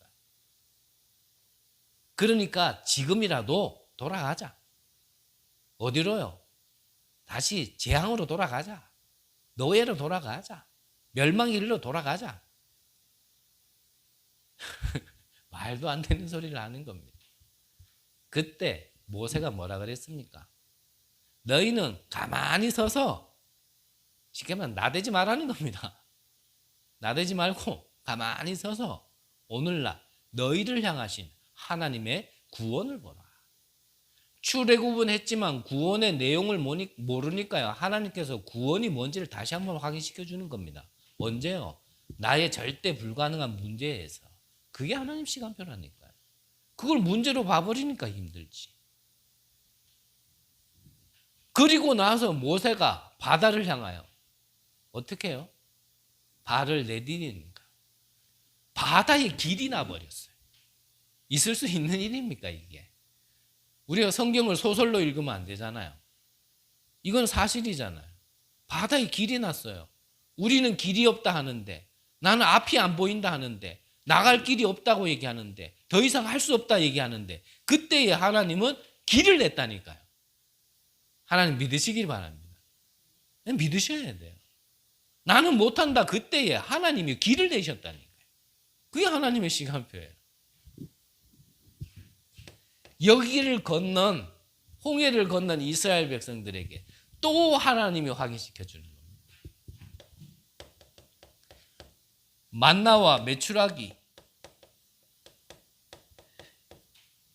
그러니까 지금이라도 돌아가자. 어디로요? 다시 재앙으로 돌아가자. 노예로 돌아가자. 멸망의 일로 돌아가자. 말도 안 되는 소리를 하는 겁니다. 그때 모세가 뭐라 그랬습니까? 너희는 가만히 서서 쉽게 말하면 나대지 말라는 겁니다. 나대지 말고 가만히 서서 오늘날 너희를 향하신 하나님의 구원을 보라. 출애굽은 했지만 구원의 내용을 모르니까요. 하나님께서 구원이 뭔지를 다시 한번 확인시켜 주는 겁니다. 언제요? 나의 절대 불가능한 문제에서. 그게 하나님 시간표라니까요. 그걸 문제로 봐버리니까 힘들지. 그리고 나서 모세가 바다를 향하여 어떻게 해요? 발을 내디디니까 바다에 길이 나버렸어요. 있을 수 있는 일입니까 이게? 우리가 성경을 소설로 읽으면 안 되잖아요. 이건 사실이잖아요. 바다에 길이 났어요. 우리는 길이 없다 하는데, 나는 앞이 안 보인다 하는데, 나갈 길이 없다고 얘기하는데, 더 이상 할 수 없다 얘기하는데, 그때에 하나님은 길을 냈다니까요. 하나님 믿으시길 바랍니다. 믿으셔야 돼요. 나는 못한다 그때에 하나님이 길을 내셨다니까요. 그게 하나님의 시간표예요. 여기를 건넌, 홍해를 건넌 이스라엘 백성들에게 또 하나님이 확인시켜 주는 겁니다. 만나와 메추라기,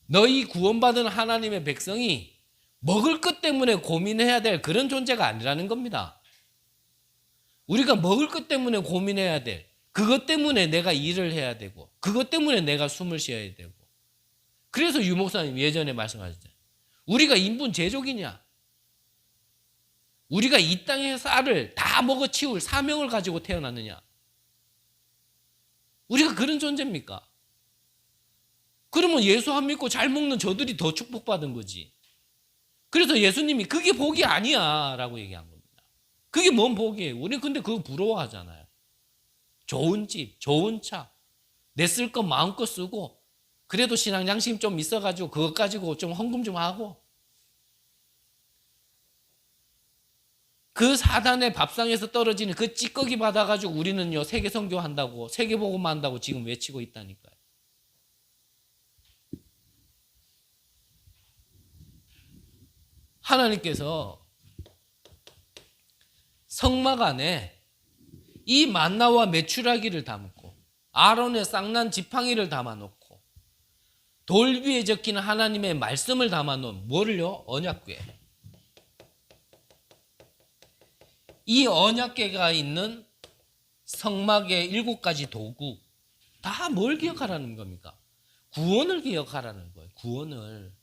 너희 구원받은 하나님의 백성이 먹을 것 때문에 고민해야 될 그런 존재가 아니라는 겁니다. 우리가 먹을 것 때문에 고민해야 될, 그것 때문에 내가 일을 해야 되고, 그것 때문에 내가 숨을 쉬어야 되고. 그래서 유 목사님 예전에 말씀하셨잖아요. 우리가 인분 제족이냐? 우리가 이 땅의 쌀을 다 먹어치울 사명을 가지고 태어났느냐? 우리가 그런 존재입니까? 그러면 예수 안 믿고 잘 먹는 저들이 더 축복받은 거지. 그래서 예수님이 그게 복이 아니야 라고 얘기한 겁니다. 그게 뭔 복이에요? 우리 근데 그거 부러워하잖아요. 좋은 집, 좋은 차, 내 쓸 거 마음껏 쓰고, 그래도 신앙 양심 좀 있어가지고 그것 가지고 좀 헌금 좀 하고, 그 사단의 밥상에서 떨어지는 그 찌꺼기 받아가지고 우리는요 세계 선교한다고, 세계 복음 한다고 지금 외치고 있다니까요. 하나님께서 성막 안에 이 만나와 메추라기를 담고, 아론의 쌍난 지팡이를 담아놓고, 돌 위에 적힌 하나님의 말씀을 담아놓은 뭐를요? 언약궤. 이 언약궤가 있는 성막의 7가지 도구, 다 뭘 기억하라는 겁니까? 구원을 기억하라는 거예요. 구원을.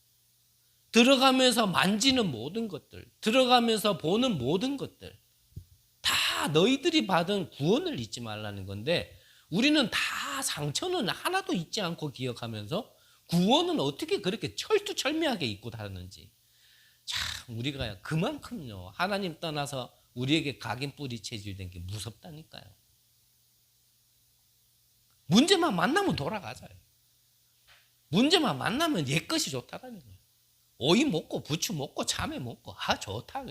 들어가면서 만지는 모든 것들, 들어가면서 보는 모든 것들, 다 너희들이 받은 구원을 잊지 말라는 건데, 우리는 다 상처는 하나도 잊지 않고 기억하면서 구원은 어떻게 그렇게 철두철미하게 잊고 다녔는지. 참 우리가 그만큼요 하나님 떠나서 우리에게 각인 뿌리 체질된 게 무섭다니까요. 문제만 만나면 돌아가자요. 문제만 만나면 옛것이 좋다라는 거예요. 오이 먹고 부추 먹고 참외 먹고 좋다.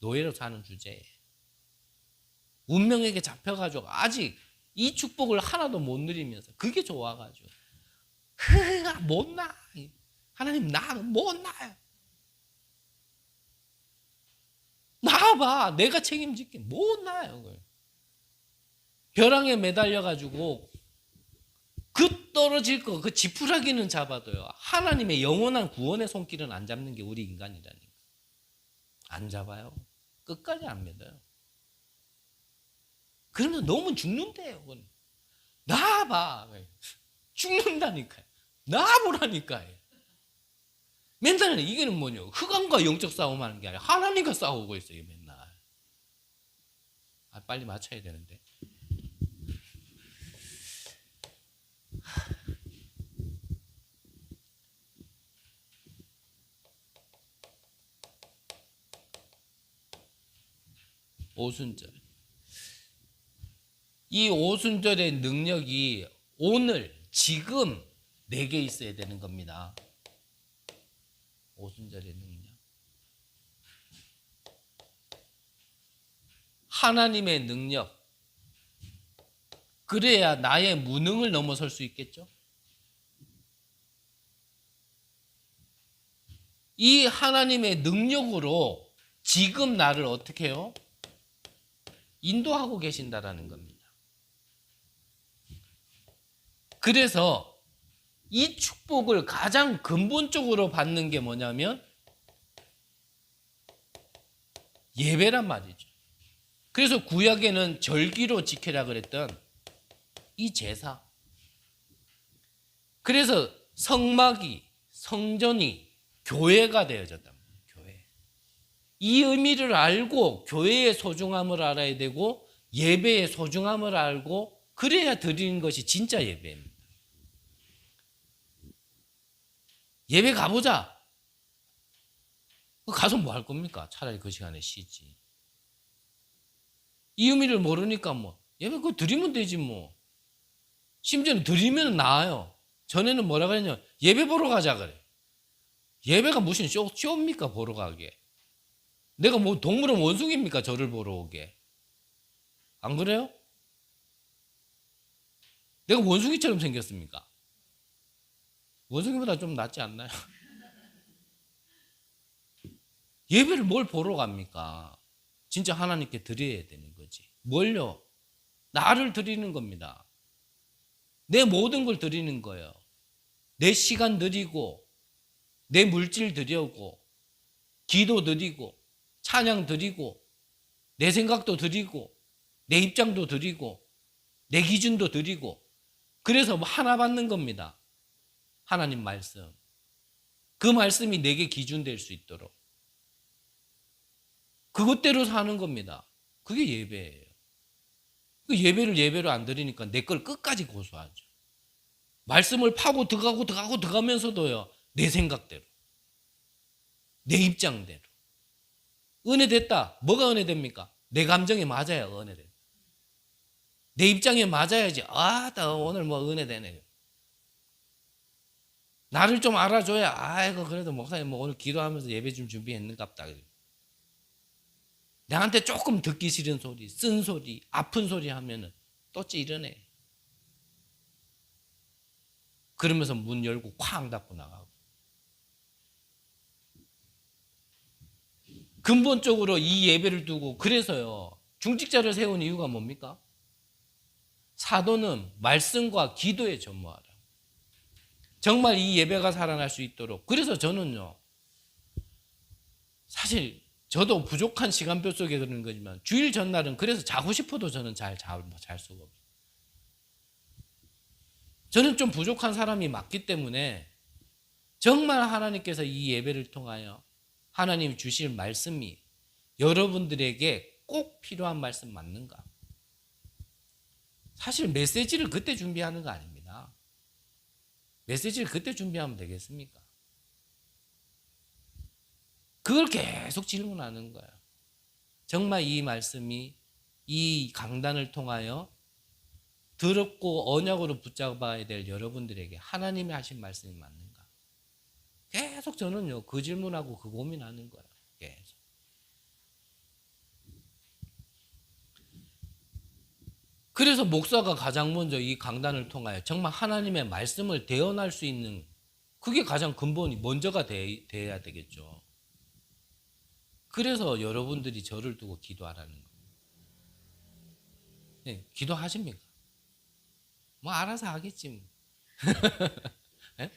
노예로 사는 주제에 운명에게 잡혀가지고 아직 이 축복을 하나도 못 누리면서 그게 좋아가지고 못 나. 하나님 나 못 나요. 나와봐. 내가 책임질게. 못 나요. 벼랑에 매달려가지고 그 떨어질 거, 그 지푸라기는 잡아도요. 하나님의 영원한 구원의 손길은 안 잡는 게 우리 인간이라니까. 안 잡아요. 끝까지 안 믿어요. 그러면 너무 죽는데요. 나와봐. 죽는다니까요. 나와보라니까요. 맨날 이게는 뭐냐? 흑암과 영적 싸움하는 게 아니라 하나님과 싸우고 있어요. 맨날. 빨리 맞춰야 되는데. 오순절. 이 오순절의 능력이 오늘, 지금 내게 있어야 되는 겁니다. 오순절의 능력. 하나님의 능력. 그래야 나의 무능을 넘어설 수 있겠죠? 이 하나님의 능력으로 지금 나를 어떻게 해요? 인도하고 계신다라는 겁니다. 그래서 이 축복을 가장 근본적으로 받는 게 뭐냐면 예배란 말이죠. 그래서 구약에는 절기로 지켜라 그랬던 이 제사. 그래서 성막이, 성전이 교회가 되어졌단 말이에요. 교회. 이 의미를 알고 교회의 소중함을 알아야 되고 예배의 소중함을 알고 그래야 드리는 것이 진짜 예배입니다. 예배 가보자. 가서 뭐 할 겁니까? 차라리 그 시간에 쉬지. 이 의미를 모르니까 뭐 예배 그거 드리면 되지 뭐. 심지어는 드리면 나아요. 전에는 뭐라 그랬냐? 예배 보러 가자 그래. 예배가 무슨 쇼입니까? 보러 가게. 내가 뭐 동물원 원숭이입니까? 저를 보러 오게. 안 그래요? 내가 원숭이처럼 생겼습니까? 원숭이보다 좀 낫지 않나요? 예배를 뭘 보러 갑니까? 진짜 하나님께 드려야 되는 거지. 뭘요? 나를 드리는 겁니다. 내 모든 걸 드리는 거예요. 내 시간 드리고, 내 물질 드리고, 기도 드리고, 찬양 드리고, 내 생각도 드리고, 내 입장도 드리고, 내 기준도 드리고, 그래서 하나 받는 겁니다. 하나님 말씀. 그 말씀이 내게 기준 될 수 있도록. 그것대로 사는 겁니다. 그게 예배예요. 그 예배를 예배로 안 드리니까 내 걸 끝까지 고수하죠. 말씀을 파고 들어가면서도요. 내 생각대로. 내 입장대로. 은혜 됐다. 뭐가 은혜 됩니까? 내 감정에 맞아야 은혜 됩니다. 내 입장에 맞아야지. 아, 나 오늘 뭐 은혜 되네. 나를 좀 알아줘야 아이고 그래도 목사님 뭐 오늘 기도하면서 예배 좀 준비했는갑다. 나한테 조금 듣기 싫은 소리, 쓴 소리, 아픈 소리 하면은 또 찌르네. 그러면서 문 열고 쾅 닫고 나가고. 근본적으로 이 예배를 두고 그래서요. 중직자를 세운 이유가 뭡니까? 사도는 말씀과 기도에 전무하라. 정말 이 예배가 살아날 수 있도록. 그래서 저는요. 사실 저도 부족한 시간표 속에 그러는 거지만 주일 전날은 그래서 자고 싶어도 저는 잘 수가 없어요. 저는 좀 부족한 사람이 맞기 때문에 정말 하나님께서 이 예배를 통하여 하나님 주실 말씀이 여러분들에게 꼭 필요한 말씀 맞는가? 사실 메시지를 그때 준비하는 거 아닙니다. 메시지를 그때 준비하면 되겠습니까? 그걸 계속 질문하는 거예요. 정말 이 말씀이 이 강단을 통하여 더럽고 언약으로 붙잡아야 될 여러분들에게 하나님이 하신 말씀이 맞는가? 계속 저는요 그 질문하고 그 고민하는 거예요. 계속. 그래서 목사가 가장 먼저 이 강단을 통하여 정말 하나님의 말씀을 대언할 수 있는 그게 가장 근본이 먼저가 돼야 되겠죠. 그래서 여러분들이 저를 두고 기도하라는 거예요. 네, 기도하십니까? 뭐 알아서 하겠지 뭐. 네?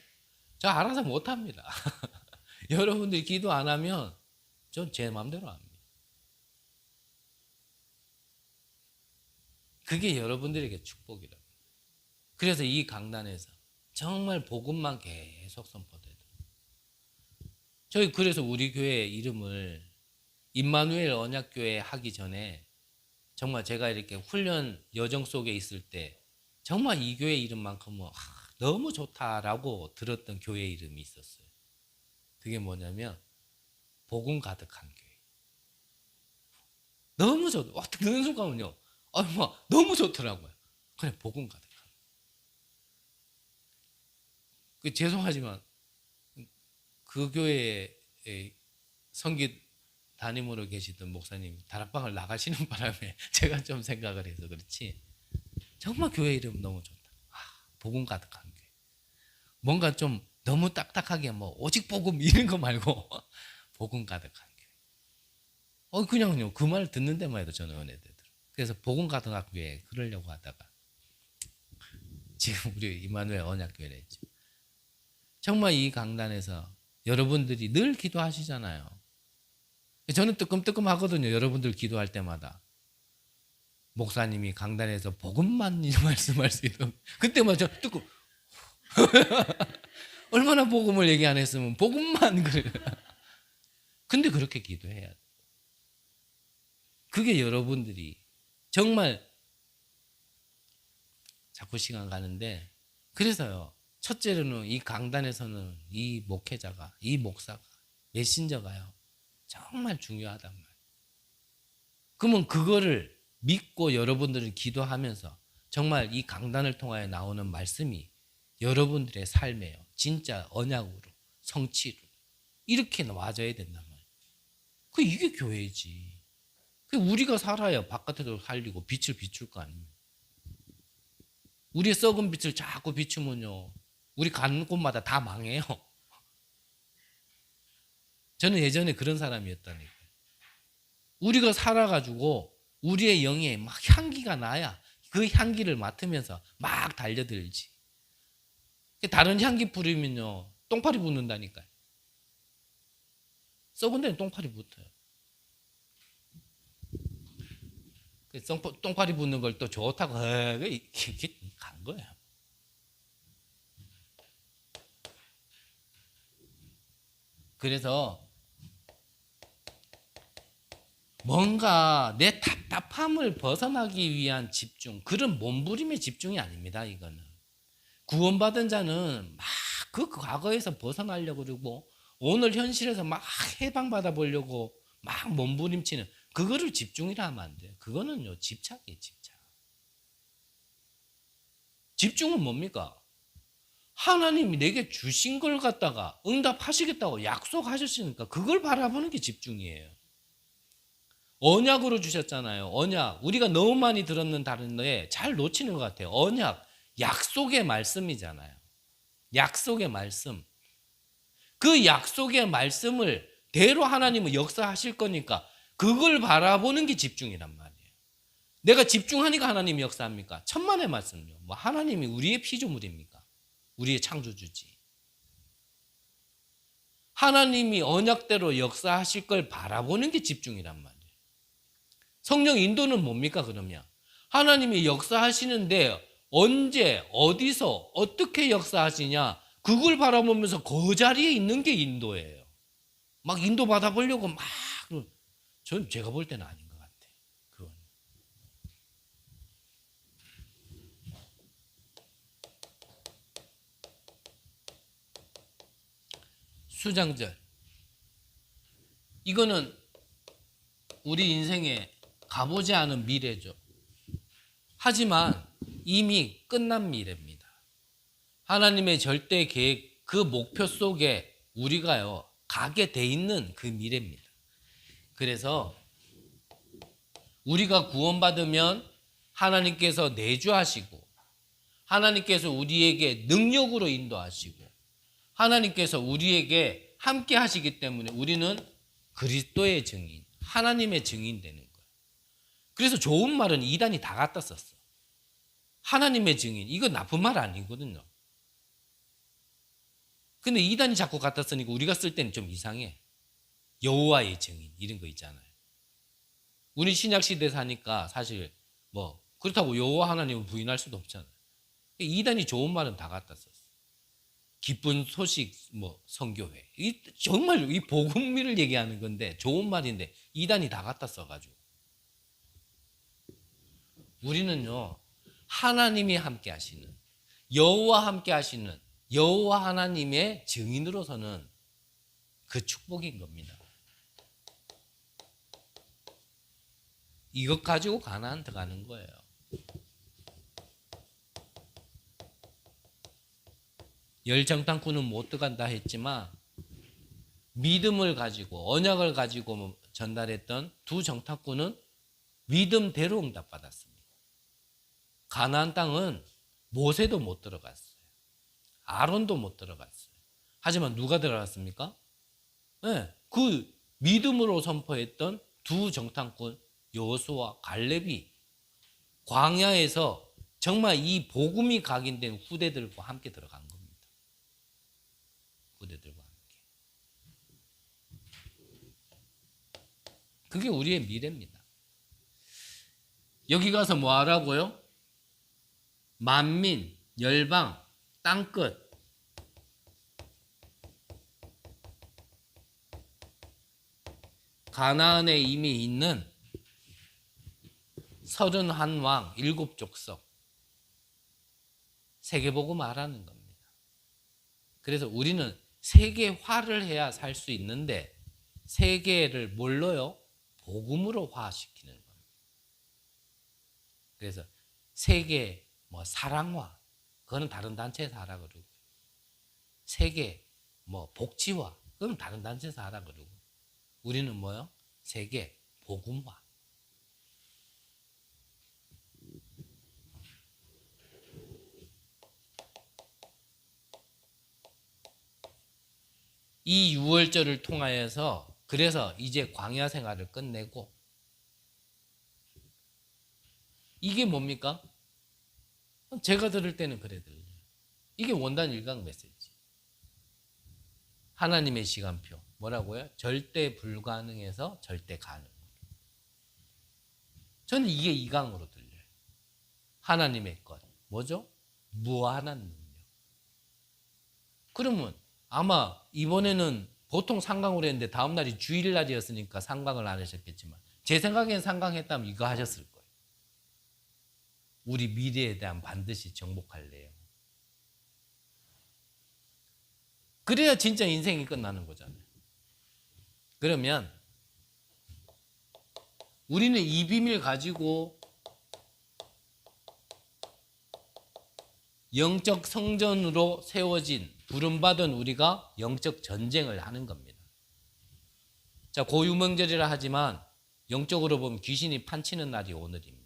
저 알아서 못합니다. 여러분들이 기도 안 하면 전 제 마음대로 합니다. 그게 여러분들에게 축복이라고. 그래서 이 강단에서 정말 복음만 계속 선포되도록. 저희 그래서 우리 교회 이름을 임마누엘 언약교회 하기 전에 정말 제가 이렇게 훈련 여정 속에 있을 때 정말 이 교회 이름만큼은 너무 좋다라고 들었던 교회 이름이 있었어요. 그게 뭐냐면 복음 가득한 교회. 너무 좋다. 듣는 순간은요. 너무 좋더라고요. 그냥 복음 가득한. 죄송하지만 그 교회에 성기 담임으로 계시던 목사님 다락방을 나가시는 바람에 제가 좀 생각을 해서 그렇지 정말 교회 이름 너무 좋다. 복음 가득한 교회. 뭔가 좀 너무 딱딱하게 뭐 오직 복음 이런 거 말고 복음 가득한 교회. 그냥요 그 말 듣는 데만 해도 저는 은혜되더라고요. 그래서 복음 가득한 교회 그러려고 하다가 지금 우리 임마누엘 언약교회를 했죠. 정말 이 강단에서 여러분들이 늘 기도하시잖아요. 저는 뜨끔뜨끔 하거든요. 여러분들 기도할 때마다. 목사님이 강단에서 복음만 말씀할 수 있는 그때만 저 뜨끔 얼마나 복음을 얘기 안 했으면 복음만 그래. 근데 그렇게 기도해야 돼. 그게 여러분들이 정말 자꾸 시간 가는데 그래서요. 첫째로는 이 강단에서는 이 목회자가 이 목사가 메신저가요. 정말 중요하단 말이에요. 그러면 그거를 믿고 여러분들은 기도하면서 정말 이 강단을 통하여 나오는 말씀이 여러분들의 삶에요. 진짜 언약으로, 성취로 이렇게 와줘야 된단 말이에요. 이게 교회지. 우리가 살아야 바깥에도 살리고 빛을 비출 거 아닙니까? 우리의 썩은 빛을 자꾸 비추면요, 우리 가는 곳마다 다 망해요. 저는 예전에 그런 사람이었다니까요. 우리가 살아가지고 우리의 영에 막 향기가 나야 그 향기를 맡으면서 막 달려들지. 다른 향기 뿌리면요, 똥파리 붙는다니까요. 썩은 데는 똥파리 붙어요. 똥파리 붙는 걸 또 좋다고 이렇게 간 거예요. 그래서 뭔가 내 답답함을 벗어나기 위한 집중, 그런 몸부림의 집중이 아닙니다. 이거는 구원받은 자는 막 그 과거에서 벗어나려고 그러고 오늘 현실에서 막 해방받아 보려고 막 몸부림치는 그거를 집중이라 하면 안 돼요. 그거는요, 집착이에요. 집착. 집중은 뭡니까? 하나님이 내게 주신 걸 갖다가 응답하시겠다고 약속하셨으니까 그걸 바라보는 게 집중이에요. 언약으로 주셨잖아요. 언약. 우리가 너무 많이 들었는 다른데 잘 놓치는 것 같아요. 언약. 약속의 말씀이잖아요. 약속의 말씀. 그 약속의 말씀을 대로 하나님은 역사하실 거니까 그걸 바라보는 게 집중이란 말이에요. 내가 집중하니까 하나님이 역사합니까? 천만의 말씀요. 뭐 하나님이 우리의 피조물입니까? 우리의 창조주지. 하나님이 언약대로 역사하실 걸 바라보는 게 집중이란 말이에요. 성령 인도는 뭡니까 그러면? 하나님이 역사하시는데 언제, 어디서, 어떻게 역사하시냐, 그걸 바라보면서 그 자리에 있는 게 인도예요. 막 인도 받아보려고 막, 전 제가 볼 때는 아닌 것 같아요. 그건. 수장절. 이거는 우리 인생에 가보지 않은 미래죠. 하지만 이미 끝난 미래입니다. 하나님의 절대 계획, 그 목표 속에 우리가요, 가게 돼 있는 그 미래입니다. 그래서 우리가 구원받으면 하나님께서 내주하시고, 하나님께서 우리에게 능력으로 인도하시고, 하나님께서 우리에게 함께 하시기 때문에 우리는 그리스도의 증인, 하나님의 증인 되는 거예요. 그래서 좋은 말은 이단이 다 갖다 썼어. 하나님의 증인, 이거 나쁜 말 아니거든요. 근데 이단이 자꾸 갖다 쓰니까 우리가 쓸 때는 좀 이상해. 여호와의 증인 이런 거 있잖아요. 우리 신약 시대 사니까 사실 뭐 그렇다고 여호와 하나님을 부인할 수도 없잖아요. 이단이 좋은 말은 다 갖다 썼어. 기쁜 소식 뭐 선교회, 정말 이 복음을 얘기하는 건데 좋은 말인데 이단이 다 갖다 써가지고 우리는요, 하나님이 함께 하시는, 여호와 함께 하시는 여호와 하나님의 증인으로서는 그 축복인 겁니다. 이것 가지고 가나안 들어가는 거예요. 열 정탐꾼은 못 들어간다 했지만 믿음을 가지고 언약을 가지고 전달했던 두 정탐꾼은 믿음대로 응답받았습니다. 가나안 땅은 모세도 못 들어갔어요. 아론도 못 들어갔어요. 하지만 누가 들어갔습니까? 네, 그 믿음으로 선포했던 두 정탐꾼 여호수아와 갈렙이 광야에서 정말 이 복음이 각인된 후대들과 함께 들어간 겁니다. 후대들과 함께. 그게 우리의 미래입니다. 여기 가서 뭐 하라고요? 만민, 열방, 땅끝, 가나안에 이미 있는 31왕 7족속 세계보고 말하는 겁니다. 그래서 우리는 세계화를 해야 살 수 있는데 세계를 뭘로요? 복음으로 화시키는 겁니다. 그래서 세계 뭐 사랑화, 그거는 다른 단체에서 하라 그러고, 세계 뭐 복지화, 그건 다른 단체에서 하라 그러고, 우리는 뭐요? 세계 복음화. 이 6월절을 통하여서 그래서 이제 광야 생활을 끝내고, 이게 뭡니까? 제가 들을 때는 그래 들려요. 이게 원단 일각 메시지. 하나님의 시간표. 뭐라고요? 절대 불가능에서 절대 가능. 저는 이게 이강으로 들려요. 하나님의 것. 뭐죠? 무한한 능력. 그러면 아마 이번에는 보통 상강으로 했는데 다음 날이 주일날이었으니까 상강을 안 하셨겠지만, 제 생각엔 상강했다면 이거 하셨을 거예요. 우리 미래에 대한 반드시 정복할 내용. 그래야 진짜 인생이 끝나는 거잖아요. 그러면 우리는 이 비밀 가지고 영적 성전으로 세워진 부름받은 우리가 영적 전쟁을 하는 겁니다. 자, 고유명절이라 하지만 영적으로 보면 귀신이 판치는 날이 오늘입니다.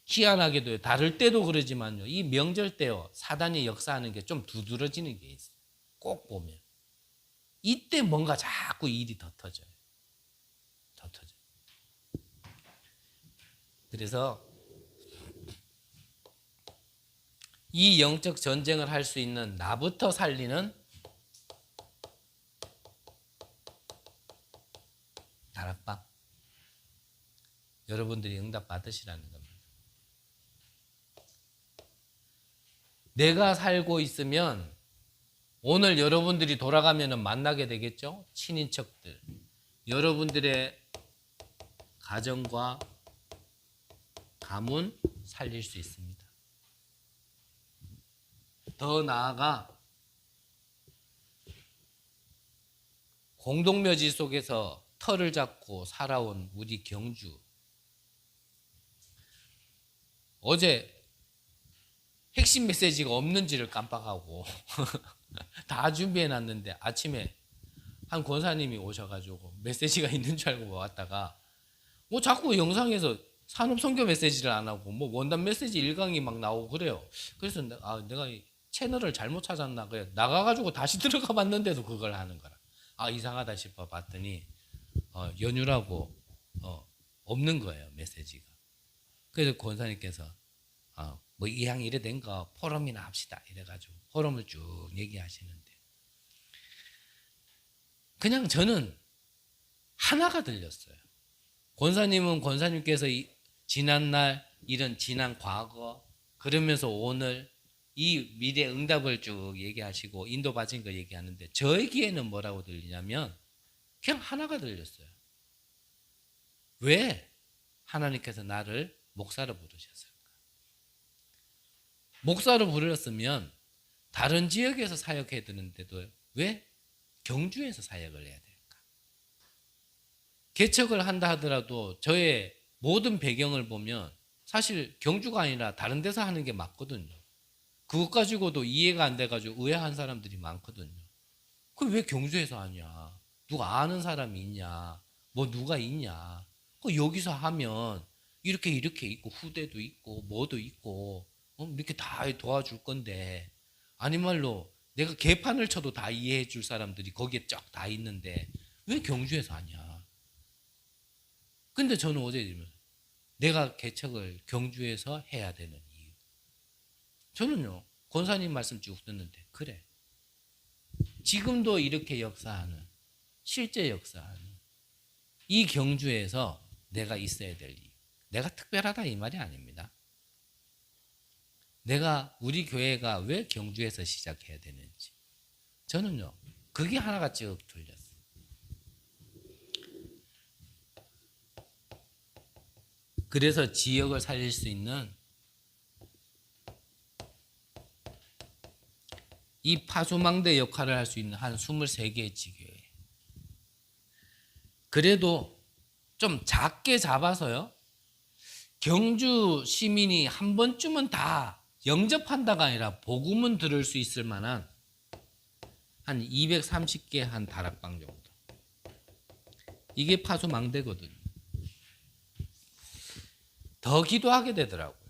희한하게도 다를 때도 그러지만요, 이 명절 때요 사단이 역사하는 게 좀 두드러지는 게 있어요. 꼭 보면 이때 뭔가 자꾸 일이 더 터져요. 더 터져요. 그래서 이 영적 전쟁을 할 수 있는 나부터 살리는 다락방, 여러분들이 응답 받으시라는 겁니다. 내가 살고 있으면 오늘 여러분들이 돌아가면 만나게 되겠죠? 친인척들, 여러분들의 가정과 가문 살릴 수 있습니다. 더 나아가 공동묘지 속에서 터를 잡고 살아온 우리 경주, 어제 핵심 메시지가 없는지를 깜빡하고 다 준비해놨는데 아침에 한 권사님이 오셔가지고 메시지가 있는 줄 알고 왔다가 뭐 자꾸 영상에서 산업선교 메시지를 안 하고 뭐 원단 메시지 1강이 막 나오고 그래요. 그래서 내가 채널을 잘못 찾았나, 그래 나가가지고 다시 들어가 봤는데도 그걸 하는 거라. 이상하다 싶어 봤더니 연휴라고 없는 거예요, 메시지가. 그래서 권사님께서 뭐 이왕 이래 된 거 포럼이나 합시다 이래가지고 포럼을 쭉 얘기하시는데, 그냥 저는 하나가 들렸어요. 권사님은 권사님께서 지난날 이런 지난 과거, 그러면서 오늘 이 미래 응답을 쭉 얘기하시고 인도 받은 거 얘기하는데, 저에게는 뭐라고 들리냐면 그냥 하나가 들렸어요. 왜 하나님께서 나를 목사로 부르셨을까? 목사로 부르셨으면 다른 지역에서 사역해야 되는데도 왜 경주에서 사역을 해야 될까? 개척을 한다 하더라도 저의 모든 배경을 보면 사실 경주가 아니라 다른 데서 하는 게 맞거든요. 그것 가지고도 이해가 안 돼가지고 의아한 사람들이 많거든요. 그 왜 경주에서 하냐? 누가 아는 사람이 있냐? 뭐 누가 있냐? 그 여기서 하면 이렇게 있고 후대도 있고 뭐도 있고 이렇게 다 도와줄 건데, 아니 말로 내가 개판을 쳐도 다 이해해 줄 사람들이 거기에 쫙 다 있는데 왜 경주에서 하냐? 근데 저는 어제 내가 개척을 경주에서 해야 되는 이유, 저는요 권사님 말씀 쭉 듣는데 그래, 지금도 이렇게 역사하는, 실제 역사하는 이 경주에서 내가 있어야 될 이유, 내가 특별하다 이 말이 아닙니다. 내가 우리 교회가 왜 경주에서 시작해야 되는지, 저는요 그게 하나가 쭉 들렸어요. 그래서 지역을 살릴 수 있는 이 파수망대 역할을 할 수 있는 한 23개의 지교회, 그래도 좀 작게 잡아서요. 경주 시민이 한 번쯤은 다 영접한다가 아니라 복음은 들을 수 있을 만한 한 230개 한 다락방 정도. 이게 파수망대거든요. 더 기도하게 되더라고요.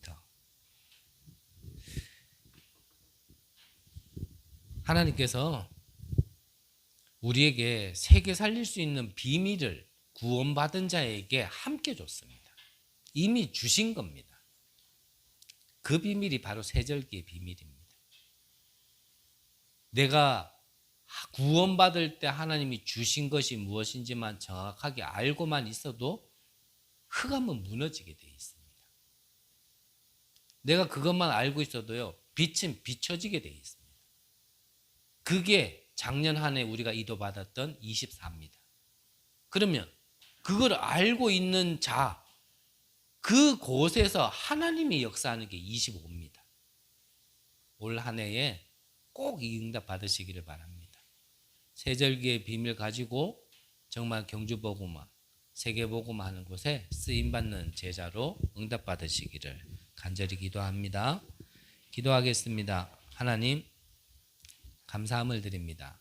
더. 하나님께서 우리에게 세계 살릴 수 있는 비밀을 구원받은 자에게 함께 줬습니다. 이미 주신 겁니다. 그 비밀이 바로 세절기의 비밀입니다. 내가 구원받을 때 하나님이 주신 것이 무엇인지만 정확하게 알고만 있어도 흑암은 무너지게 되어 있습니다. 내가 그것만 알고 있어도요, 빛은 비춰지게 되어 있습니다. 그게 작년 한 해 우리가 이도받았던 24입니다. 그러면 그걸 알고 있는 자, 그곳에서 하나님이 역사하는 게 25입니다. 올 한 해에 꼭 이 응답 받으시기를 바랍니다. 세절기의 비밀 가지고 정말 경주복음화, 세계복음화 하는 곳에 쓰임받는 제자로 응답 받으시기를 간절히 기도합니다. 기도하겠습니다. 하나님, 감사함을 드립니다.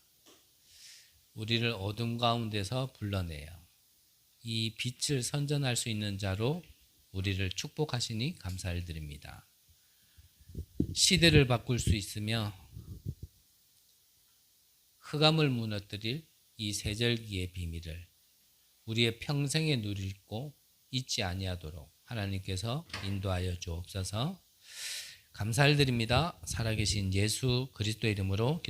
우리를 어둠 가운데서 불러내어 이 빛을 선전할 수 있는 자로 우리를 축복하시니 감사를 드립니다. 시대를 바꿀 수 있으며 흑암을 무너뜨릴 이 세절기의 비밀을 우리의 평생에 누리고 잊지 아니하도록 하나님께서 인도하여 주옵소서. 감사를 드립니다. 살아계신 예수 그리스도의 이름으로